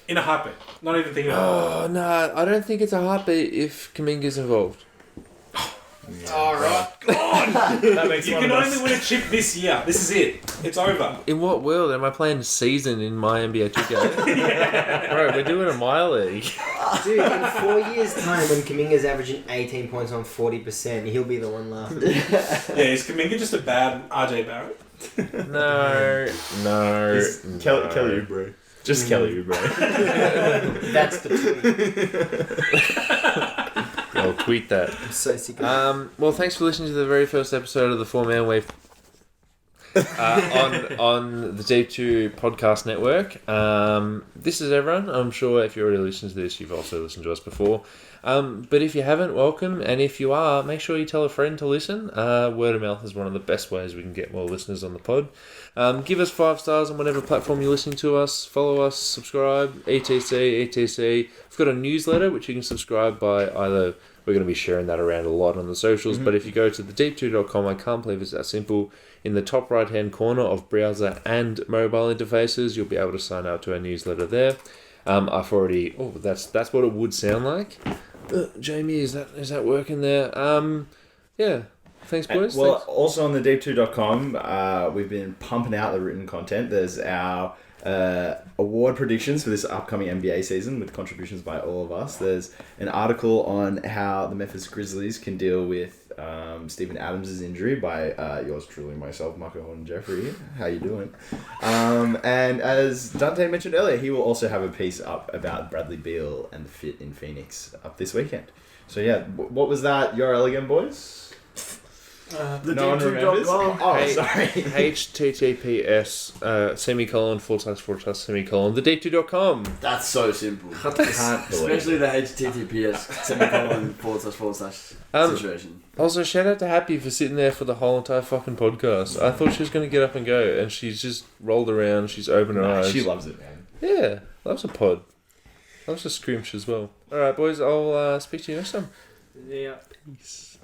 Speaker 5: In a heartbeat. Not even thinking about it.
Speaker 4: Oh no, I don't think it's a heartbeat if Kuminga's involved.
Speaker 3: Alright.
Speaker 6: That makes
Speaker 5: You
Speaker 6: one
Speaker 5: can
Speaker 6: of
Speaker 5: only
Speaker 6: us.
Speaker 5: win a chip this year. This is it. It's over.
Speaker 4: In what world am I playing season in my NBA 2K? Bro, we're doing a my league.
Speaker 3: Dude, in 4 years' time, when Kuminga's averaging 18 points on 40%, he'll be the one laughing.
Speaker 5: Yeah, is Kuminga just a bad RJ Barrett?
Speaker 4: No.
Speaker 6: It's Kelly Oubre. Just Kelly Oubre.
Speaker 3: That's the tweet.
Speaker 4: I'll tweet that.
Speaker 3: I'm so sick of
Speaker 4: Well, thanks for listening to the very first episode of the 4-Man Wave on the Deep 2 Podcast Network. This is everyone. I'm sure if you're already listening to this, you've also listened to us before. But if you haven't, welcome. And if you are, make sure you tell a friend to listen. Word of mouth is one of the best ways we can get more listeners on the pod. Give us 5 stars on whatever platform you're listening to us. Follow us, subscribe, etc. We've got a newsletter which you can subscribe by either. We're going to be sharing that around a lot on the socials. But if you go to thedeep2.com, I can't believe it's that simple. In the top right-hand corner of browser and mobile interfaces, you'll be able to sign up to our newsletter there. I've already... Oh, that's what it would sound like. Jamie, is that working there? Yeah. Thanks, boys.
Speaker 6: Well,
Speaker 4: Thanks.
Speaker 6: also on the deep2.com, we've been pumping out the written content. There's our award predictions for this upcoming NBA season with contributions by all of us. There's an article on how the Memphis Grizzlies can deal with Steven Adams' injury by yours truly, myself, Marco Horton Jeffrey. How you doing? And as Dante mentioned earlier, he will also have a piece up about Bradley Beal and the fit in Phoenix up this weekend. So yeah, what was that? Your elegant boys?
Speaker 2: The
Speaker 6: No one remembers?
Speaker 2: deep2.com.
Speaker 6: Oh,
Speaker 4: Hey,
Speaker 6: sorry.
Speaker 4: https semicolon / thedeep2.com.
Speaker 2: That's so simple.
Speaker 6: Can't believe
Speaker 2: Especially
Speaker 6: it.
Speaker 2: the HTTPS semicolon / situation.
Speaker 4: Also, shout out to Happy for sitting there for the whole entire fucking podcast. I thought she was going to get up and go, and she's just rolled around. She's opened her eyes.
Speaker 6: She loves it, man.
Speaker 4: Yeah, loves a pod. Loves a scrimsh as well. All right, boys. I'll speak to you next time.
Speaker 3: Yeah.
Speaker 4: Peace.